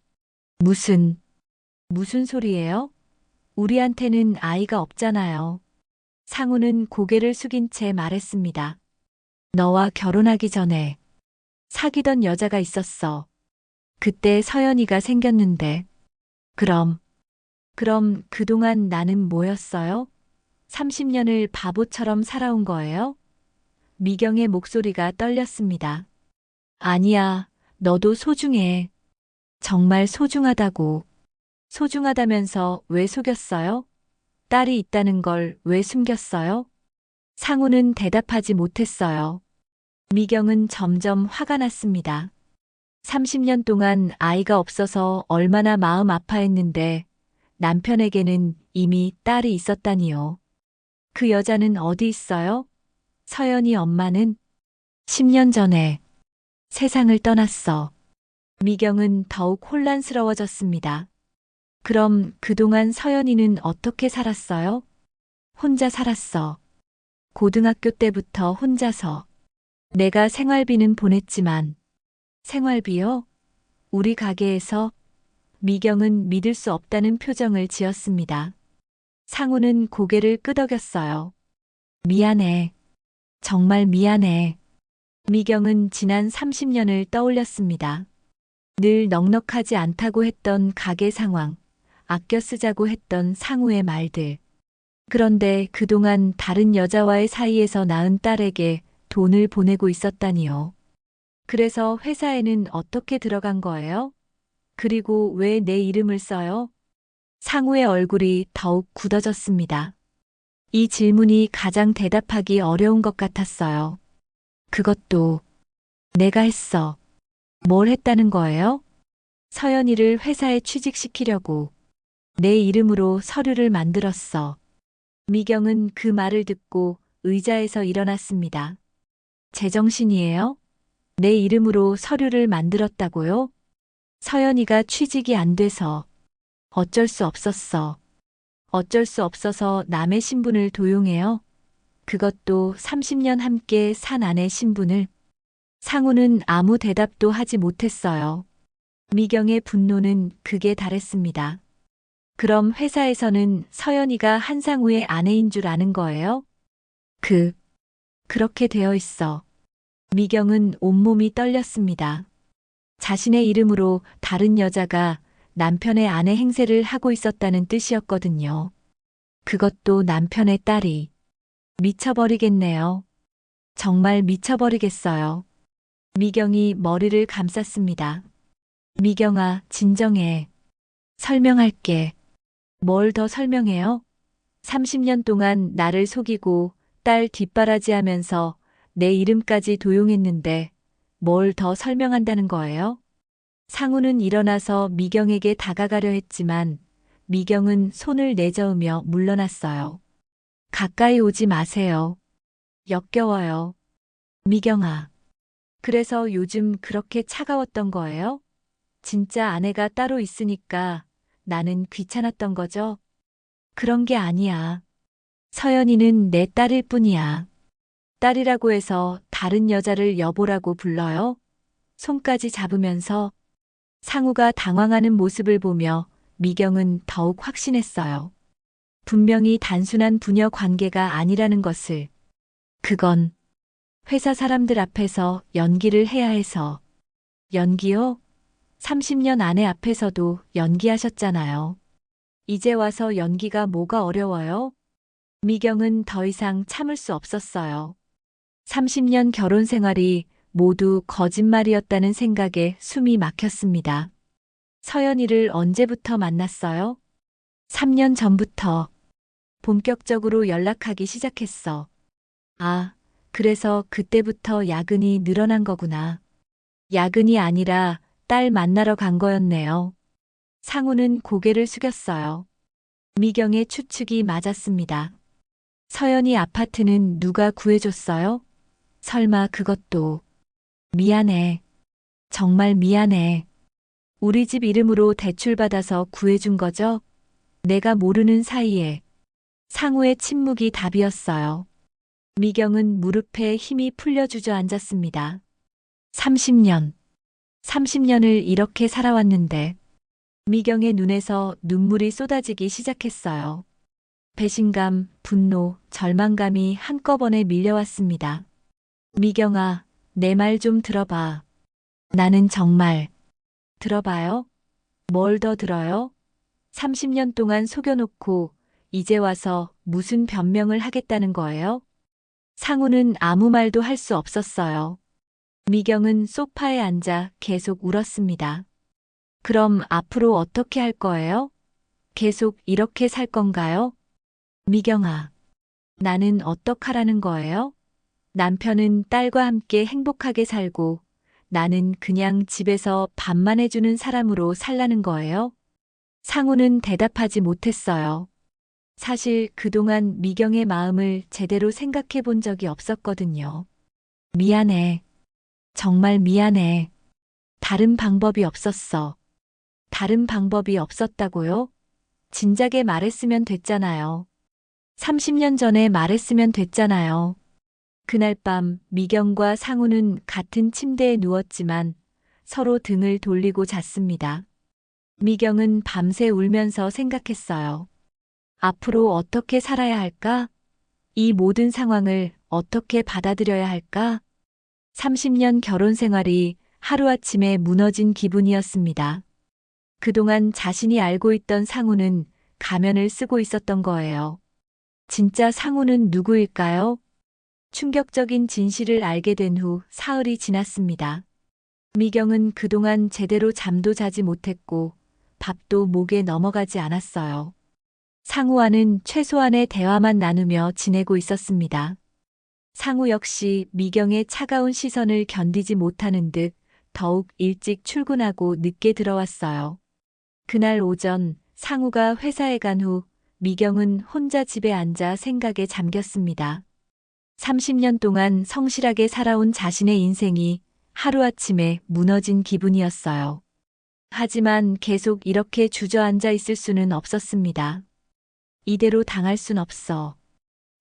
무슨 소리예요? 우리한테는 아이가 없잖아요. 상우는 고개를 숙인 채 말했습니다. 너와 결혼하기 전에 사귀던 여자가 있었어. 그때 서연이가 생겼는데. 그럼 그동안 나는 뭐였어요? 30년을 바보처럼 살아온 거예요? 미경의 목소리가 떨렸습니다. 아니야, 너도 소중해. 정말 소중하다고. 소중하다면서 왜 속였어요? 딸이 있다는 걸 왜 숨겼어요? 상우는 대답하지 못했어요. 미경은 점점 화가 났습니다. 30년 동안 아이가 없어서 얼마나 마음 아파했는데 남편에게는 이미 딸이 있었다니요. 그 여자는 어디 있어요? 서연이 엄마는 10년 전에 세상을 떠났어. 미경은 더욱 혼란스러워졌습니다. 그럼 그동안 서연이는 어떻게 살았어요? 혼자 살았어. 고등학교 때부터 혼자서. 내가 생활비는 보냈지만. 생활비요? 우리 가게에서? 미경은 믿을 수 없다는 표정을 지었습니다. 상우는 고개를 끄덕였어요. 미안해. 정말 미안해. 미경은 지난 30년을 떠올렸습니다. 늘 넉넉하지 않다고 했던 가게 상황, 아껴 쓰자고 했던 상우의 말들. 그런데 그동안 다른 여자와의 사이에서 낳은 딸에게 돈을 보내고 있었다니요. 그래서 회사에는 어떻게 들어간 거예요? 그리고 왜 내 이름을 써요? 상우의 얼굴이 더욱 굳어졌습니다. 이 질문이 가장 대답하기 어려운 것 같았어요. 그것도 내가 했어. 뭘 했다는 거예요? 서연이를 회사에 취직시키려고 내 이름으로 서류를 만들었어. 미경은 그 말을 듣고 의자에서 일어났습니다. 제정신이에요? 내 이름으로 서류를 만들었다고요? 서연이가 취직이 안 돼서 어쩔 수 없었어. 어쩔 수 없어서 남의 신분을 도용해요? 그것도 30년 함께 산 아내 신분을. 상우는 아무 대답도 하지 못했어요. 미경의 분노는 극에 달했습니다. 그럼 회사에서는 서연이가 한상우의 아내인 줄 아는 거예요? 그렇게 되어 있어. 미경은 온몸이 떨렸습니다. 자신의 이름으로 다른 여자가 남편의 아내 행세를 하고 있었다는 뜻이었거든요. 그것도 남편의 딸이. 미쳐버리겠네요. 정말 미쳐버리겠어요. 미경이 머리를 감쌌습니다. 미경아, 진정해. 설명할게. 뭘 더 설명해요? 30년 동안 나를 속이고 딸 뒷바라지하면서 내 이름까지 도용했는데 뭘 더 설명한다는 거예요? 상우는 일어나서 미경에게 다가가려 했지만 미경은 손을 내저으며 물러났어요. 가까이 오지 마세요. 역겨워요. 미경아. 그래서 요즘 그렇게 차가웠던 거예요? 진짜 아내가 따로 있으니까 나는 귀찮았던 거죠? 그런 게 아니야. 서연이는 내 딸일 뿐이야. 딸이라고 해서 다른 여자를 여보라고 불러요? 손까지 잡으면서. 상우가 당황하는 모습을 보며 미경은 더욱 확신했어요. 분명히 단순한 부녀 관계가 아니라는 것을. 그건 회사 사람들 앞에서 연기를 해야 해서. 연기요? 30년 아내 앞에서도 연기하셨잖아요. 이제 와서 연기가 뭐가 어려워요? 미경은 더 이상 참을 수 없었어요. 30년 결혼 생활이 모두 거짓말이었다는 생각에 숨이 막혔습니다. 서연이를 언제부터 만났어요? 3년 전부터. 본격적으로 연락하기 시작했어. 아, 그래서 그때부터 야근이 늘어난 거구나. 야근이 아니라 딸 만나러 간 거였네요. 상우는 고개를 숙였어요. 미경의 추측이 맞았습니다. 서연이 아파트는 누가 구해줬어요? 설마 그것도. 미안해. 정말 미안해. 우리 집 이름으로 대출받아서 구해준 거죠? 내가 모르는 사이에. 상우의 침묵이 답이었어요. 미경은 무릎에 힘이 풀려 주저앉았습니다. 30년을 이렇게 살아왔는데. 미경의 눈에서 눈물이 쏟아지기 시작했어요. 배신감, 분노, 절망감이 한꺼번에 밀려왔습니다. 미경아, 내 말 좀 들어봐. 나는 정말. 들어봐요? 뭘 더 들어요? 30년 동안 속여놓고 이제 와서 무슨 변명을 하겠다는 거예요? 상우는 아무 말도 할 수 없었어요. 미경은 소파에 앉아 계속 울었습니다. 그럼 앞으로 어떻게 할 거예요? 계속 이렇게 살 건가요? 미경아, 나는 어떡하라는 거예요? 남편은 딸과 함께 행복하게 살고 나는 그냥 집에서 밥만 해주는 사람으로 살라는 거예요? 상우는 대답하지 못했어요. 사실 그동안 미경의 마음을 제대로 생각해 본 적이 없었거든요. 미안해. 정말 미안해. 다른 방법이 없었어. 다른 방법이 없었다고요? 진작에 말했으면 됐잖아요. 30년 전에 말했으면 됐잖아요. 그날 밤 미경과 상우는 같은 침대에 누웠지만 서로 등을 돌리고 잤습니다. 미경은 밤새 울면서 생각했어요. 앞으로 어떻게 살아야 할까? 이 모든 상황을 어떻게 받아들여야 할까? 30년 결혼 생활이 하루아침에 무너진 기분이었습니다. 그동안 자신이 알고 있던 상우는 가면을 쓰고 있었던 거예요. 진짜 상우는 누구일까요? 충격적인 진실을 알게 된 후 사흘이 지났습니다. 미경은 그동안 제대로 잠도 자지 못했고 밥도 목에 넘어가지 않았어요. 상우와는 최소한의 대화만 나누며 지내고 있었습니다. 상우 역시 미경의 차가운 시선을 견디지 못하는 듯 더욱 일찍 출근하고 늦게 들어왔어요. 그날 오전 상우가 회사에 간 후 미경은 혼자 집에 앉아 생각에 잠겼습니다. 30년 동안 성실하게 살아온 자신의 인생이 하루아침에 무너진 기분이었어요. 하지만 계속 이렇게 주저앉아 있을 수는 없었습니다. 이대로 당할 순 없어.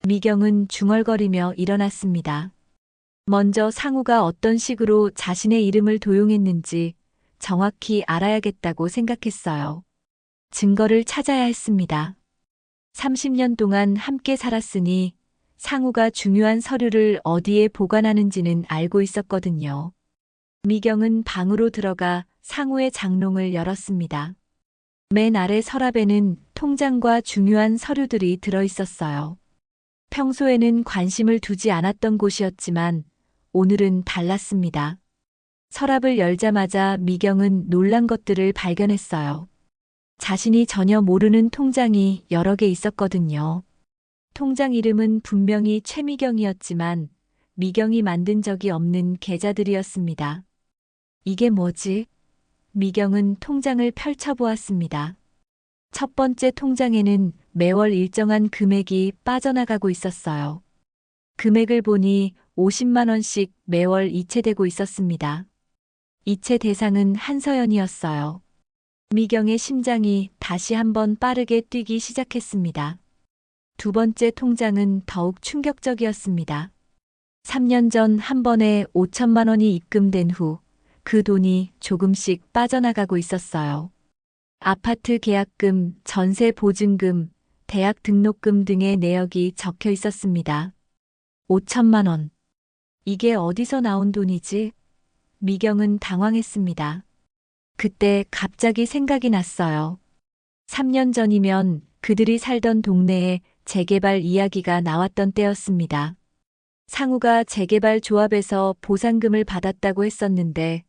미경은 중얼거리며 일어났습니다. 먼저 상우가 어떤 식으로 자신의 이름을 도용했는지 정확히 알아야겠다고 생각했어요. 증거를 찾아야 했습니다. 30년 동안 함께 살았으니 상우가 중요한 서류를 어디에 보관하는지는 알고 있었거든요. 미경은 방으로 들어가 상우의 장롱을 열었습니다. 맨 아래 서랍에는 통장과 중요한 서류들이 들어 있었어요. 평소에는 관심을 두지 않았던 곳이었지만 오늘은 달랐습니다. 서랍을 열자마자 미경은 놀란 것들을 발견했어요. 자신이 전혀 모르는 통장이 여러 개 있었거든요. 통장 이름은 분명히 최미경이었지만 미경이 만든 적이 없는 계좌들이었습니다. 이게 뭐지? 미경은 통장을 펼쳐보았습니다. 첫 번째 통장에는 매월 일정한 금액이 빠져나가고 있었어요. 금액을 보니 50만 원씩 매월 이체되고 있었습니다. 이체 대상은 한서연이었어요. 미경의 심장이 다시 한번 빠르게 뛰기 시작했습니다. 두 번째 통장은 더욱 충격적이었습니다. 3년 전 한 번에 5천만 원이 입금된 후 그 돈이 조금씩 빠져나가고 있었어요. 아파트 계약금, 전세 보증금, 대학 등록금 등의 내역이 적혀 있었습니다. 5천만 원. 이게 어디서 나온 돈이지? 미경은 당황했습니다. 그때 갑자기 생각이 났어요. 3년 전이면 그들이 살던 동네에 재개발 이야기가 나왔던 때였습니다. 상우가 재개발 조합에서 보상금을 받았다고 했었는데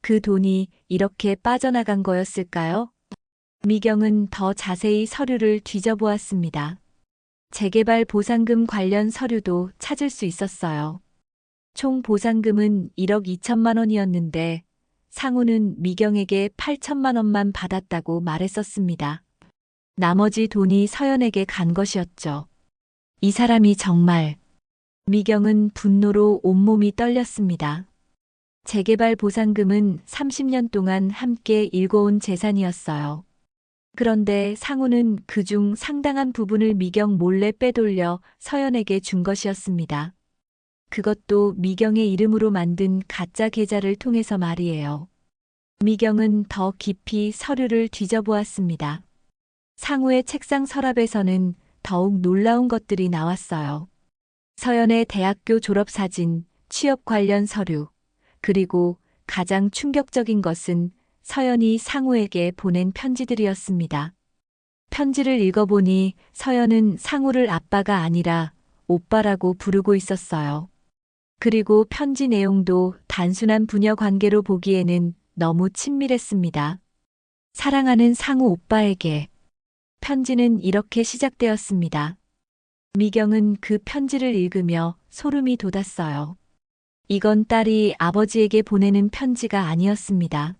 그 돈이 이렇게 빠져나간 거였을까요? 미경은 더 자세히 서류를 뒤져보았습니다. 재개발 보상금 관련 서류도 찾을 수 있었어요. 총 보상금은 1억 2천만 원이었는데 상우는 미경에게 8천만 원만 받았다고 말했었습니다. 나머지 돈이 서연에게 간 것이었죠. 이 사람이 정말... 미경은 분노로 온몸이 떨렸습니다. 재개발 보상금은 30년 동안 함께 일궈온 재산이었어요. 그런데 상우는 그중 상당한 부분을 미경 몰래 빼돌려 서연에게 준 것이었습니다. 그것도 미경의 이름으로 만든 가짜 계좌를 통해서 말이에요. 미경은 더 깊이 서류를 뒤져보았습니다. 상우의 책상 서랍에서는 더욱 놀라운 것들이 나왔어요. 서연의 대학교 졸업사진, 취업 관련 서류, 그리고 가장 충격적인 것은 서연이 상우에게 보낸 편지들이었습니다. 편지를 읽어보니 서연은 상우를 아빠가 아니라 오빠라고 부르고 있었어요. 그리고 편지 내용도 단순한 부녀 관계로 보기에는 너무 친밀했습니다. 사랑하는 상우 오빠에게. 편지는 이렇게 시작되었습니다. 미경은 그 편지를 읽으며 소름이 돋았어요. 이건 딸이 아버지에게 보내는 편지가 아니었습니다.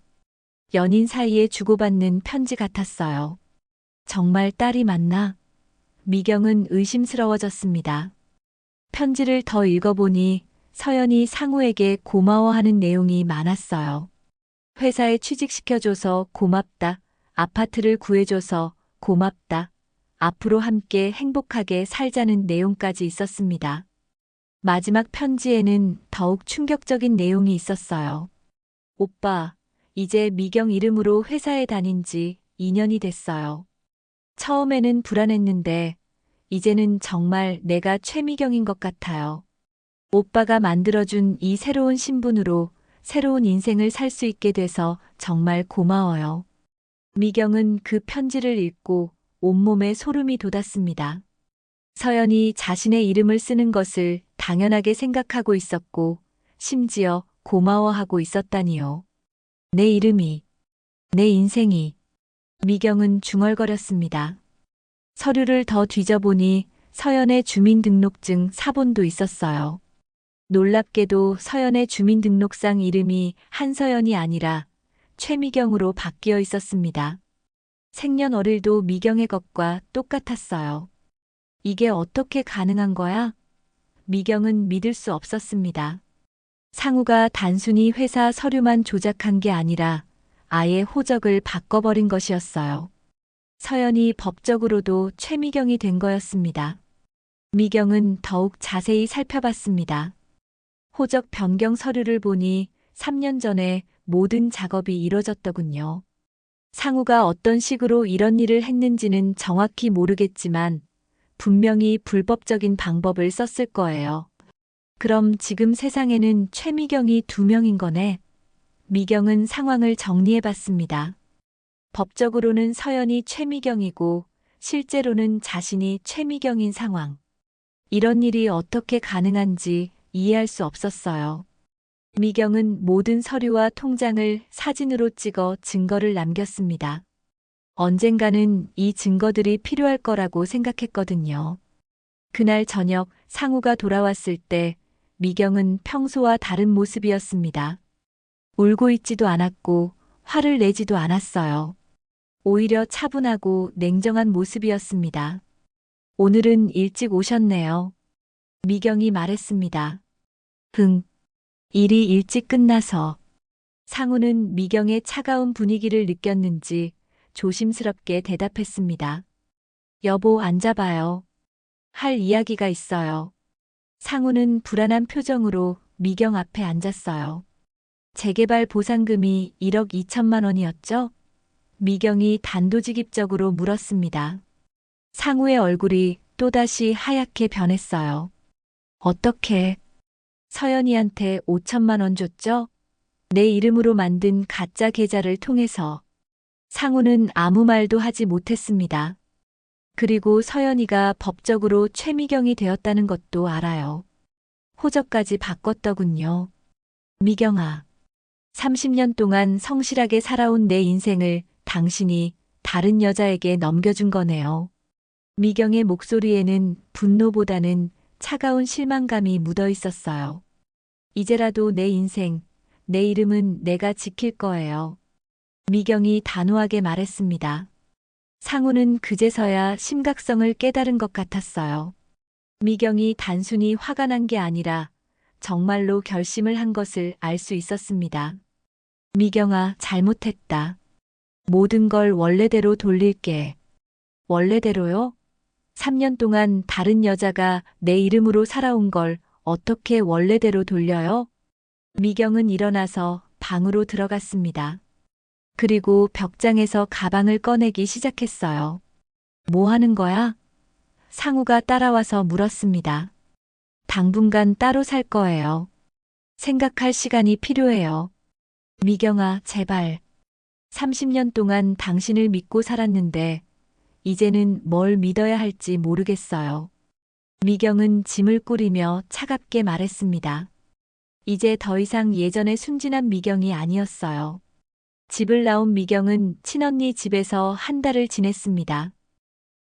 연인 사이에 주고받는 편지 같았어요. 정말 딸이 맞나? 미경은 의심스러워졌습니다. 편지를 더 읽어보니 서연이 상우에게 고마워하는 내용이 많았어요. 회사에 취직시켜줘서 고맙다. 아파트를 구해줘서 고맙다. 앞으로 함께 행복하게 살자는 내용까지 있었습니다. 마지막 편지에는 더욱 충격적인 내용이 있었어요. 오빠, 이제 미경 이름으로 회사에 다닌 지 2년이 됐어요. 처음에는 불안했는데 이제는 정말 내가 최미경인 것 같아요. 오빠가 만들어준 이 새로운 신분으로 새로운 인생을 살 수 있게 돼서 정말 고마워요. 미경은 그 편지를 읽고 온몸에 소름이 돋았습니다. 서연이 자신의 이름을 쓰는 것을 당연하게 생각하고 있었고 심지어 고마워하고 있었다니요. 내 이름이, 내 인생이. 미경은 중얼거렸습니다. 서류를 더 뒤져보니 서연의 주민등록증 사본도 있었어요. 놀랍게도 서연의 주민등록상 이름이 한서연이 아니라 최미경으로 바뀌어 있었습니다. 생년월일도 미경의 것과 똑같았어요. 이게 어떻게 가능한 거야? 미경은 믿을 수 없었습니다. 상우가 단순히 회사 서류만 조작한 게 아니라 아예 호적을 바꿔버린 것이었어요. 서연이 법적으로도 최미경이 된 거였습니다. 미경은 더욱 자세히 살펴봤습니다. 호적 변경 서류를 보니 3년 전에 모든 작업이 이뤄졌더군요. 상우가 어떤 식으로 이런 일을 했는지는 정확히 모르겠지만 분명히 불법적인 방법을 썼을 거예요. 그럼 지금 세상에는 최미경이 2명인 거네. 미경은 상황을 정리해 봤습니다. 법적으로는 서연이 최미경이고 실제로는 자신이 최미경인 상황. 이런 일이 어떻게 가능한지 이해할 수 없었어요. 미경은 모든 서류와 통장을 사진으로 찍어 증거를 남겼습니다. 언젠가는 이 증거들이 필요할 거라고 생각했거든요. 그날 저녁 상우가 돌아왔을 때 미경은 평소와 다른 모습이었습니다. 울고 있지도 않았고 화를 내지도 않았어요. 오히려 차분하고 냉정한 모습이었습니다. 오늘은 일찍 오셨네요. 미경이 말했습니다. 일이 일찍 끝나서. 상우는 미경의 차가운 분위기를 느꼈는지 조심스럽게 대답했습니다. 여보, 앉아봐요. 할 이야기가 있어요. 상우는 불안한 표정으로 미경 앞에 앉았어요. 재개발 보상금이 1억 2천만 원이었죠? 미경이 단도직입적으로 물었습니다. 상우의 얼굴이 또다시 하얗게 변했어요. 어떻게? 서연이한테 5천만 원 줬죠? 내 이름으로 만든 가짜 계좌를 통해서. 상우는 아무 말도 하지 못했습니다. 그리고 서연이가 법적으로 최미경이 되었다는 것도 알아요. 호적까지 바꿨더군요. 미경아, 30년 동안 성실하게 살아온 내 인생을 당신이 다른 여자에게 넘겨준 거네요. 미경의 목소리에는 분노보다는 차가운 실망감이 묻어 있었어요. 이제라도 내 인생, 내 이름은 내가 지킬 거예요. 미경이 단호하게 말했습니다. 상우는 그제서야 심각성을 깨달은 것 같았어요. 미경이 단순히 화가 난 게 아니라 정말로 결심을 한 것을 알 수 있었습니다. 미경아, 잘못했다. 모든 걸 원래대로 돌릴게. 원래대로요? 3년 동안 다른 여자가 내 이름으로 살아온 걸 어떻게 원래대로 돌려요? 미경은 일어나서 방으로 들어갔습니다. 그리고 벽장에서 가방을 꺼내기 시작했어요. 뭐 하는 거야? 상우가 따라와서 물었습니다. 당분간 따로 살 거예요. 생각할 시간이 필요해요. 미경아, 제발. 30년 동안 당신을 믿고 살았는데 이제는 뭘 믿어야 할지 모르겠어요. 미경은 짐을 꾸리며 차갑게 말했습니다. 이제 더 이상 예전의 순진한 미경이 아니었어요. 집을 나온 미경은 친언니 집에서 한 달을 지냈습니다.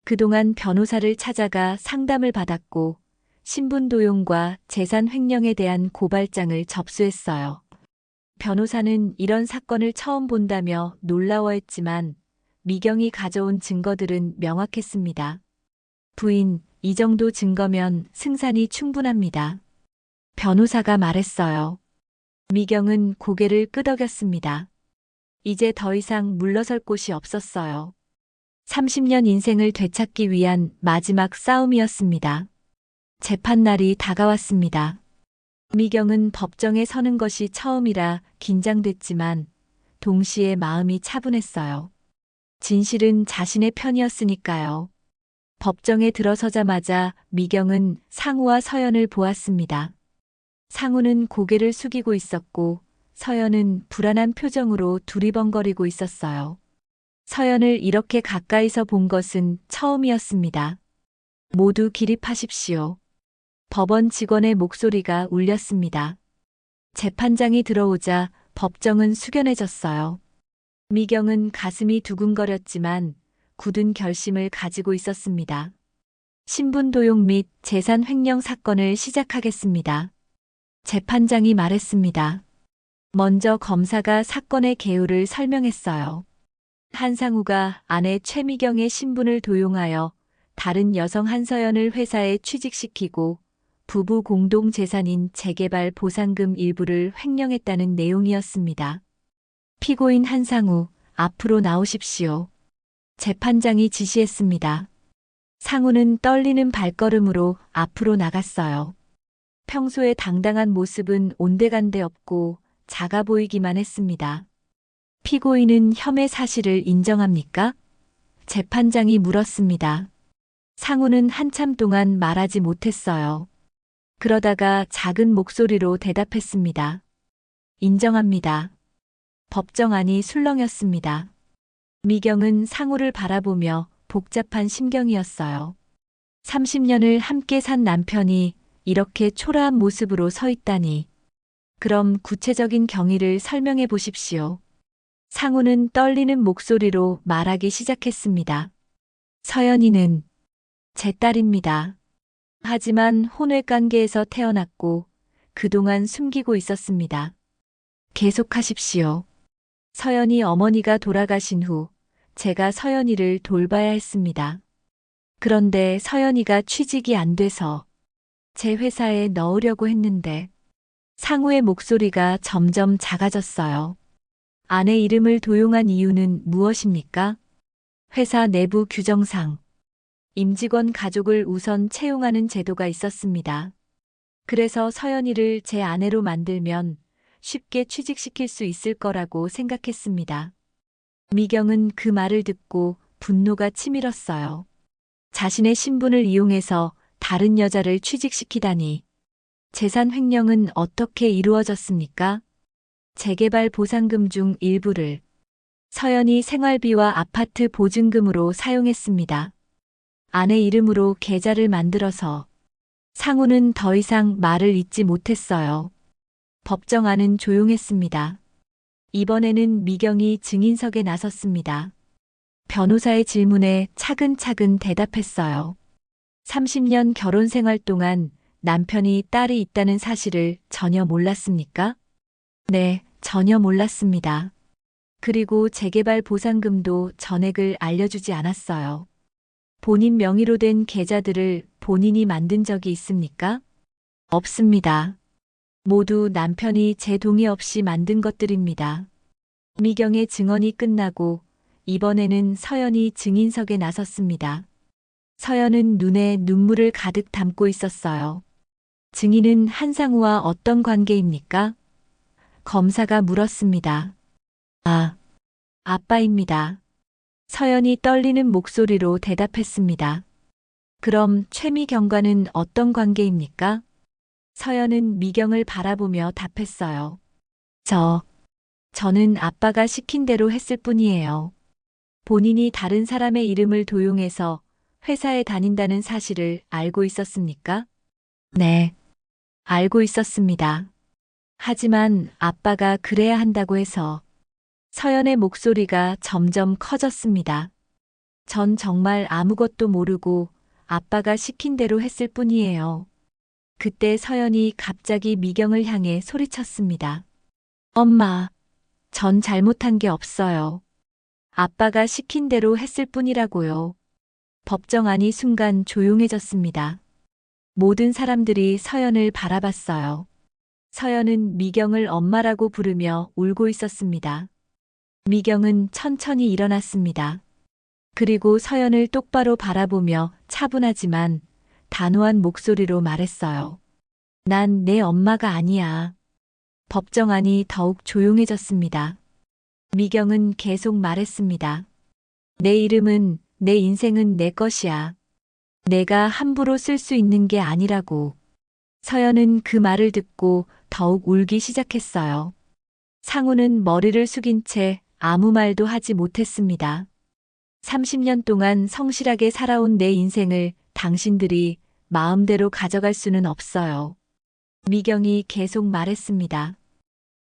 그동안 변호사를 찾아가 상담을 받았고 신분 도용과 재산 횡령에 대한 고발장을 접수했어요. 변호사는 이런 사건을 처음 본다며 놀라워했지만 미경이 가져온 증거들은 명확했습니다. 부인, 이 정도 증거면 승산이 충분합니다. 변호사가 말했어요. 미경은 고개를 끄덕였습니다. 이제 더 이상 물러설 곳이 없었어요. 30년 인생을 되찾기 위한 마지막 싸움이었습니다. 재판날이 다가왔습니다. 미경은 법정에 서는 것이 처음이라 긴장됐지만 동시에 마음이 차분했어요. 진실은 자신의 편이었으니까요. 법정에 들어서자마자 미경은 상우와 서연을 보았습니다. 상우는 고개를 숙이고 있었고 서연은 불안한 표정으로 두리번거리고 있었어요. 서연을 이렇게 가까이서 본 것은 처음이었습니다. 모두 기립하십시오. 법원 직원의 목소리가 울렸습니다. 재판장이 들어오자 법정은 숙연해졌어요. 미경은 가슴이 두근거렸지만 굳은 결심을 가지고 있었습니다. 신분 도용 및 재산 횡령 사건을 시작하겠습니다. 재판장이 말했습니다. 먼저 검사가 사건의 개요를 설명했어요. 한상우가 아내 최미경의 신분을 도용하여 다른 여성 한서연을 회사에 취직시키고 부부 공동 재산인 재개발 보상금 일부를 횡령했다는 내용이었습니다. 피고인 한상우, 앞으로 나오십시오. 재판장이 지시했습니다. 상우는 떨리는 발걸음으로 앞으로 나갔어요. 평소에 당당한 모습은 온데간데 없고 작아 보이기만 했습니다. 피고인은 혐의 사실을 인정합니까? 재판장이 물었습니다. 상우는 한참 동안 말하지 못했어요. 그러다가 작은 목소리로 대답했습니다. 인정합니다. 법정 안이 술렁였습니다. 미경은 상우를 바라보며 복잡한 심경이었어요. 30년을 함께 산 남편이 이렇게 초라한 모습으로 서 있다니. 그럼 구체적인 경위를 설명해 보십시오. 상우는 떨리는 목소리로 말하기 시작했습니다. 서연이는 제 딸입니다. 하지만 혼외관계에서 태어났고 그동안 숨기고 있었습니다. 계속하십시오. 서연이 어머니가 돌아가신 후 제가 서연이를 돌봐야 했습니다. 그런데 서연이가 취직이 안 돼서 제 회사에 넣으려고 했는데 상우의 목소리가 점점 작아졌어요. 아내 이름을 도용한 이유는 무엇입니까? 회사 내부 규정상 임직원 가족을 우선 채용하는 제도가 있었습니다. 그래서 서연이를 제 아내로 만들면 쉽게 취직시킬 수 있을 거라고 생각했습니다. 미경은 그 말을 듣고 분노가 치밀었어요. 자신의 신분을 이용해서 다른 여자를 취직시키다니. 재산 횡령은 어떻게 이루어졌습니까? 재개발 보상금 중 일부를 서연이 생활비와 아파트 보증금으로 사용했습니다. 아내 이름으로 계좌를 만들어서 상우는 더 이상 말을 잇지 못했어요. 법정 안은 조용했습니다. 이번에는 미경이 증인석에 나섰습니다. 변호사의 질문에 차근차근 대답했어요. 30년 결혼 생활 동안 남편이 딸이 있다는 사실을 전혀 몰랐습니까? 네, 전혀 몰랐습니다. 그리고 재개발 보상금도 전액을 알려주지 않았어요. 본인 명의로 된 계좌들을 본인이 만든 적이 있습니까? 없습니다. 모두 남편이 제 동의 없이 만든 것들입니다. 미경의 증언이 끝나고 이번에는 서연이 증인석에 나섰습니다. 서연은 눈에 눈물을 가득 담고 있었어요. 증인은 한상우와 어떤 관계입니까? 검사가 물었습니다. 아빠입니다. 서연이 떨리는 목소리로 대답했습니다. 그럼 최미경과는 어떤 관계입니까? 서연은 미경을 바라보며 답했어요. 저는 아빠가 시킨 대로 했을 뿐이에요. 본인이 다른 사람의 이름을 도용해서 회사에 다닌다는 사실을 알고 있었습니까? 네, 알고 있었습니다. 하지만 아빠가 그래야 한다고 해서. 서연의 목소리가 점점 커졌습니다. 전 정말 아무것도 모르고 아빠가 시킨 대로 했을 뿐이에요. 그때 서연이 갑자기 미경을 향해 소리쳤습니다. 엄마, 전 잘못한 게 없어요. 아빠가 시킨 대로 했을 뿐이라고요. 법정 안이 순간 조용해졌습니다. 모든 사람들이 서연을 바라봤어요. 서연은 미경을 엄마라고 부르며 울고 있었습니다. 미경은 천천히 일어났습니다. 그리고 서연을 똑바로 바라보며 차분하지만 단호한 목소리로 말했어요. 난 내 엄마가 아니야. 법정 안이 더욱 조용해졌습니다. 미경은 계속 말했습니다. 내 이름은, 내 인생은 내 것이야. 내가 함부로 쓸 수 있는 게 아니라고. 서연은 그 말을 듣고 더욱 울기 시작했어요. 상우는 머리를 숙인 채 아무 말도 하지 못했습니다. 30년 동안 성실하게 살아온 내 인생을 당신들이 마음대로 가져갈 수는 없어요. 미경이 계속 말했습니다.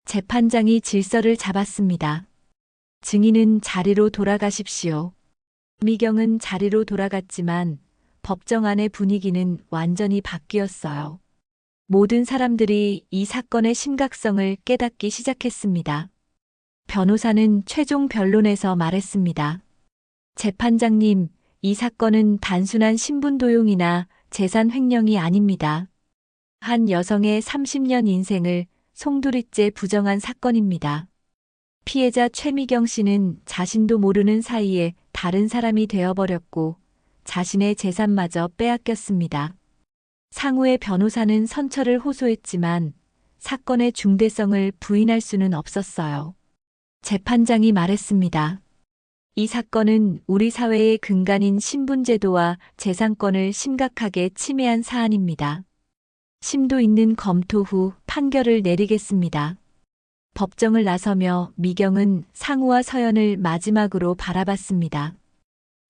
재판장이 질서를 잡았습니다. 증인은 자리로 돌아가십시오. 미경은 자리로 돌아갔지만 법정 안의 분위기는 완전히 바뀌었어요. 모든 사람들이 이 사건의 심각성을 깨닫기 시작했습니다. 변호사는 최종 변론에서 말했습니다. 재판장님, 이 사건은 단순한 신분 도용이나 재산 횡령이 아닙니다. 한 여성의 30년 인생을 송두리째 부정한 사건입니다. 피해자 최미경 씨는 자신도 모르는 사이에 다른 사람이 되어버렸고 자신의 재산마저 빼앗겼습니다. 상우의 변호사는 선처를 호소했지만 사건의 중대성을 부인할 수는 없었어요. 재판장이 말했습니다. 이 사건은 우리 사회의 근간인 신분제도와 재산권을 심각하게 침해한 사안입니다. 심도 있는 검토 후 판결을 내리겠습니다. 법정을 나서며 미경은 상우와 서연을 마지막으로 바라봤습니다.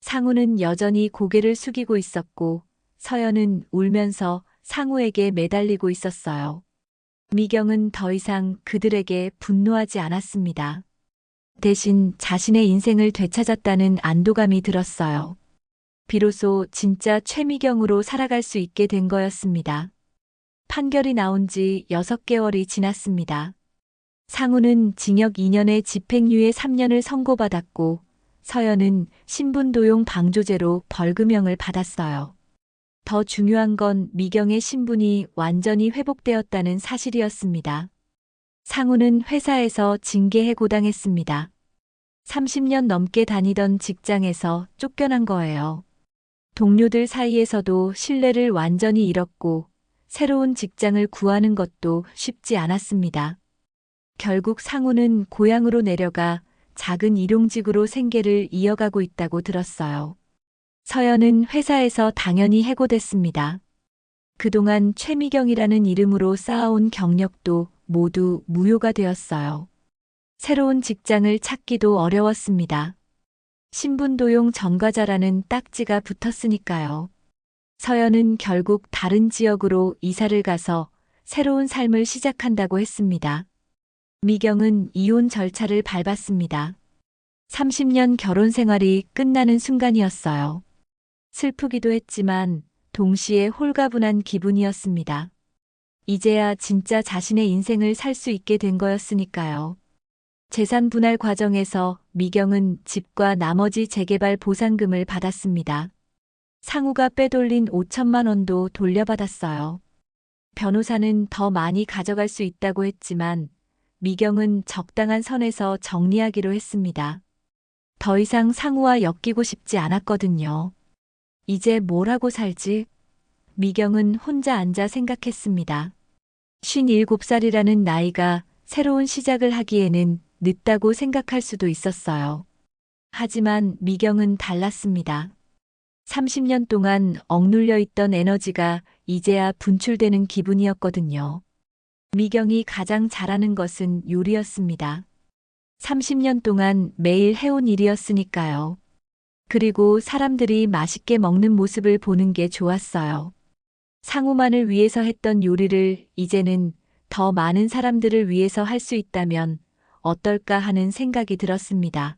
상우는 여전히 고개를 숙이고 있었고 서연은 울면서 상우에게 매달리고 있었어요. 미경은 더 이상 그들에게 분노하지 않았습니다. 대신 자신의 인생을 되찾았다는 안도감이 들었어요. 비로소 진짜 최미경으로 살아갈 수 있게 된 거였습니다. 판결이 나온 지 6개월이 지났습니다. 상우는 징역 2년에 집행유예 3년을 선고받았고 서연은 신분도용 방조죄로 벌금형을 받았어요. 더 중요한 건 미경의 신분이 완전히 회복되었다는 사실이었습니다. 상우는 회사에서 징계해고당했습니다. 30년 넘게 다니던 직장에서 쫓겨난 거예요. 동료들 사이에서도 신뢰를 완전히 잃었고 새로운 직장을 구하는 것도 쉽지 않았습니다. 결국 상우는 고향으로 내려가 작은 일용직으로 생계를 이어가고 있다고 들었어요. 서연은 회사에서 당연히 해고됐습니다. 그동안 최미경이라는 이름으로 쌓아온 경력도 모두 무효가 되었어요. 새로운 직장을 찾기도 어려웠습니다. 신분도용 전과자라는 딱지가 붙었으니까요. 서연은 결국 다른 지역으로 이사를 가서 새로운 삶을 시작한다고 했습니다. 미경은 이혼 절차를 밟았습니다. 30년 결혼 생활이 끝나는 순간이었어요. 슬프기도 했지만 동시에 홀가분한 기분이었습니다. 이제야 진짜 자신의 인생을 살 수 있게 된 거였으니까요. 재산 분할 과정에서 미경은 집과 나머지 재개발 보상금을 받았습니다. 상우가 빼돌린 5천만 원도 돌려받았어요. 변호사는 더 많이 가져갈 수 있다고 했지만 미경은 적당한 선에서 정리하기로 했습니다. 더 이상 상우와 엮이고 싶지 않았거든요. 이제 뭘 하고 살지? 미경은 혼자 앉아 생각했습니다. 57살이라는 나이가 새로운 시작을 하기에는 늦다고 생각할 수도 있었어요. 하지만 미경은 달랐습니다. 30년 동안 억눌려 있던 에너지가 이제야 분출되는 기분이었거든요. 미경이 가장 잘하는 것은 요리였습니다. 30년 동안 매일 해온 일이었으니까요. 그리고 사람들이 맛있게 먹는 모습을 보는 게 좋았어요. 상우만을 위해서 했던 요리를 이제는 더 많은 사람들을 위해서 할 수 있다면 어떨까 하는 생각이 들었습니다.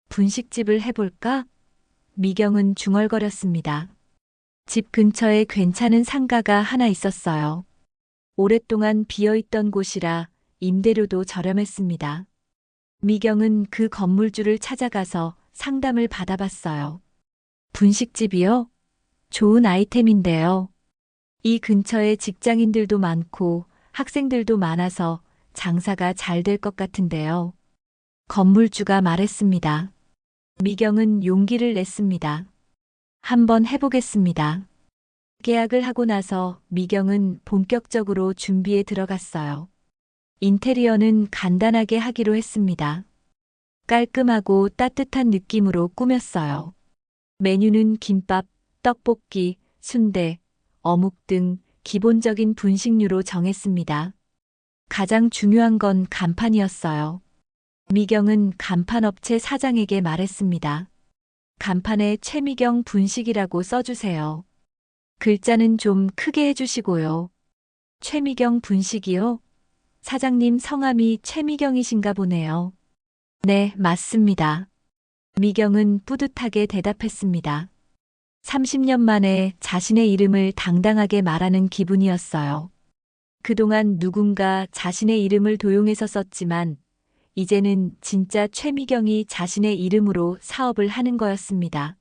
분식집을 해볼까? 미경은 중얼거렸습니다. 집 근처에 괜찮은 상가가 하나 있었어요. 오랫동안 비어있던 곳이라 임대료도 저렴했습니다. 미경은 그 건물주를 찾아가서 상담을 받아봤어요. 분식집이요? 좋은 아이템인데요. 이 근처에 직장인들도 많고 학생들도 많아서 장사가 잘 될 것 같은데요. 건물주가 말했습니다. 미경은 용기를 냈습니다. 한번 해보겠습니다. 계약을 하고 나서 미경은 본격적으로 준비에 들어갔어요. 인테리어는 간단하게 하기로 했습니다. 깔끔하고 따뜻한 느낌으로 꾸몄어요. 메뉴는 김밥, 떡볶이, 순대, 어묵 등 기본적인 분식류로 정했습니다. 가장 중요한 건 간판이었어요. 미경은 간판업체 사장에게 말했습니다. 간판에 최미경 분식이라고 써주세요. 글자는 좀 크게 해주시고요. 최미경 분식이요? 사장님 성함이 최미경이신가 보네요. 네, 맞습니다. 미경은 뿌듯하게 대답했습니다. 30년 만에 자신의 이름을 당당하게 말하는 기분이었어요. 그동안 누군가 자신의 이름을 도용해서 썼지만 이제는 진짜 최미경이 자신의 이름으로 사업을 하는 거였습니다.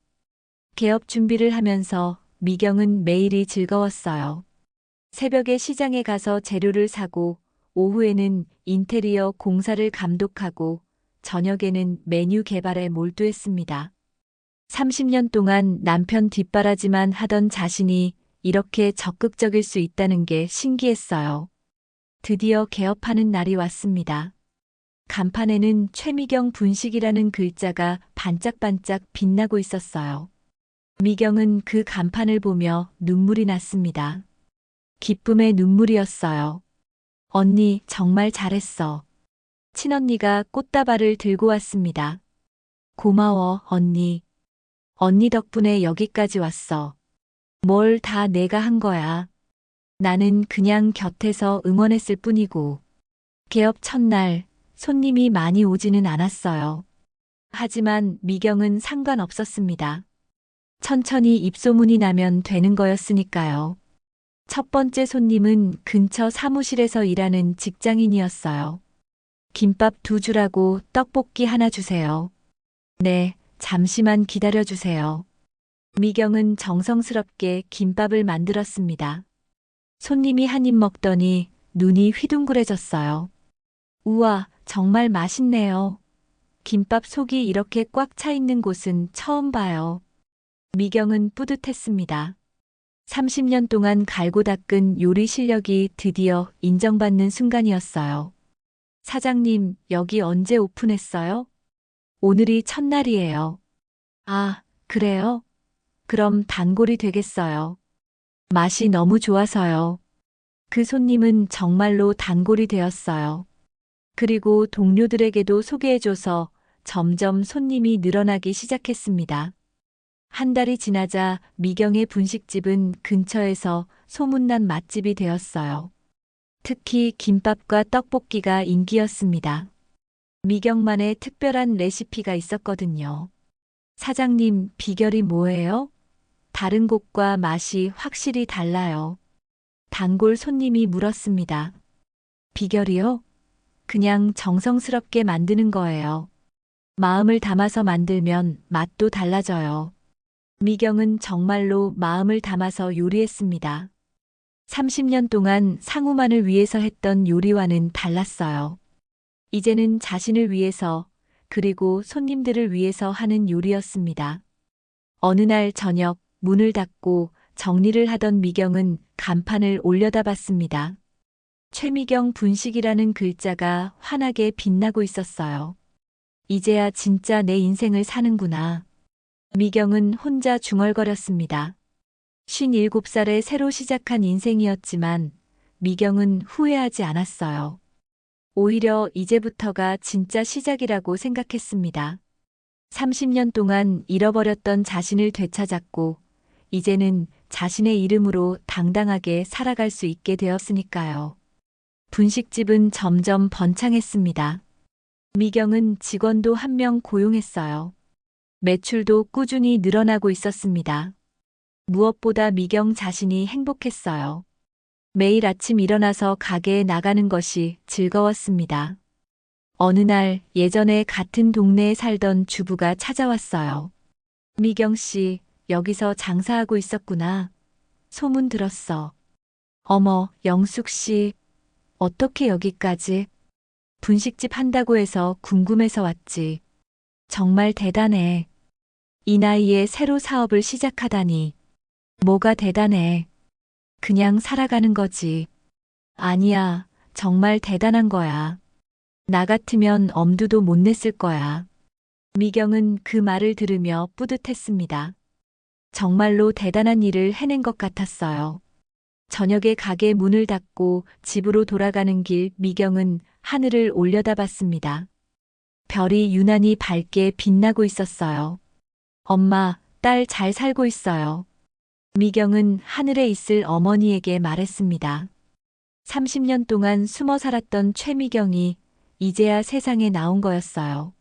개업 준비를 하면서 미경은 매일이 즐거웠어요. 새벽에 시장에 가서 재료를 사고 오후에는 인테리어 공사를 감독하고 저녁에는 메뉴 개발에 몰두했습니다. 30년 동안 남편 뒷바라지만 하던 자신이 이렇게 적극적일 수 있다는 게 신기했어요. 드디어 개업하는 날이 왔습니다. 간판에는 최미경 분식이라는 글자가 반짝반짝 빛나고 있었어요. 미경은 그 간판을 보며 눈물이 났습니다. 기쁨의 눈물이었어요. 언니, 정말 잘했어. 친언니가 꽃다발을 들고 왔습니다. 고마워, 언니. 언니 덕분에 여기까지 왔어. 뭘 다 내가 한 거야. 나는 그냥 곁에서 응원했을 뿐이고. 개업 첫날, 손님이 많이 오지는 않았어요. 하지만 미경은 상관없었습니다. 천천히 입소문이 나면 되는 거였으니까요. 첫 번째 손님은 근처 사무실에서 일하는 직장인이었어요. 김밥 2줄하고 떡볶이 하나 주세요. 네, 잠시만 기다려주세요. 미경은 정성스럽게 김밥을 만들었습니다. 손님이 한 입 먹더니 눈이 휘둥그레졌어요. 우와, 정말 맛있네요. 김밥 속이 이렇게 꽉 차 있는 곳은 처음 봐요. 미경은 뿌듯했습니다. 30년 동안 갈고 닦은 요리 실력이 드디어 인정받는 순간이었어요. 사장님, 여기 언제 오픈했어요? 오늘이 첫날이에요. 아, 그래요? 그럼 단골이 되겠어요. 맛이 너무 좋아서요. 그 손님은 정말로 단골이 되었어요. 그리고 동료들에게도 소개해줘서 점점 손님이 늘어나기 시작했습니다. 한 달이 지나자 미경의 분식집은 근처에서 소문난 맛집이 되었어요. 특히 김밥과 떡볶이가 인기였습니다. 미경만의 특별한 레시피가 있었거든요. 사장님, 비결이 뭐예요? 다른 곳과 맛이 확실히 달라요. 단골 손님이 물었습니다. 비결이요? 그냥 정성스럽게 만드는 거예요. 마음을 담아서 만들면 맛도 달라져요. 미경은 정말로 마음을 담아서 요리했습니다. 30년 동안 상우만을 위해서 했던 요리와는 달랐어요. 이제는 자신을 위해서, 그리고 손님들을 위해서 하는 요리였습니다. 어느 날 저녁, 문을 닫고 정리를 하던 미경은 간판을 올려다봤습니다. 최미경 분식이라는 글자가 환하게 빛나고 있었어요. 이제야 진짜 내 인생을 사는구나. 미경은 혼자 중얼거렸습니다. 57살에 새로 시작한 인생이었지만 미경은 후회하지 않았어요. 오히려 이제부터가 진짜 시작이라고 생각했습니다. 30년 동안 잃어버렸던 자신을 되찾았고, 이제는 자신의 이름으로 당당하게 살아갈 수 있게 되었으니까요. 분식집은 점점 번창했습니다. 미경은 직원도 1명 고용했어요. 매출도 꾸준히 늘어나고 있었습니다. 무엇보다 미경 자신이 행복했어요. 매일 아침 일어나서 가게에 나가는 것이 즐거웠습니다. 어느 날 예전에 같은 동네에 살던 주부가 찾아왔어요. 미경 씨, 여기서 장사하고 있었구나. 소문 들었어. 어머, 영숙 씨, 어떻게 여기까지? 분식집 한다고 해서 궁금해서 왔지. 정말 대단해. 이 나이에 새로 사업을 시작하다니. 뭐가 대단해. 그냥 살아가는 거지. 아니야, 정말 대단한 거야. 나 같으면 엄두도 못 냈을 거야. 미경은 그 말을 들으며 뿌듯했습니다. 정말로 대단한 일을 해낸 것 같았어요. 저녁에 가게 문을 닫고 집으로 돌아가는 길 미경은 하늘을 올려다봤습니다. 별이 유난히 밝게 빛나고 있었어요. 엄마, 딸 잘 살고 있어요. 미경은 하늘에 있을 어머니에게 말했습니다. 30년 동안 숨어 살았던 최미경이 이제야 세상에 나온 거였어요.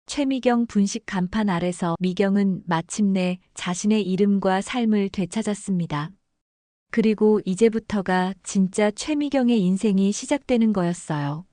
최미경 분식 간판 아래서 미경은 마침내 자신의 이름과 삶을 되찾았습니다. 그리고 이제부터가 진짜 최미경의 인생이 시작되는 거였어요.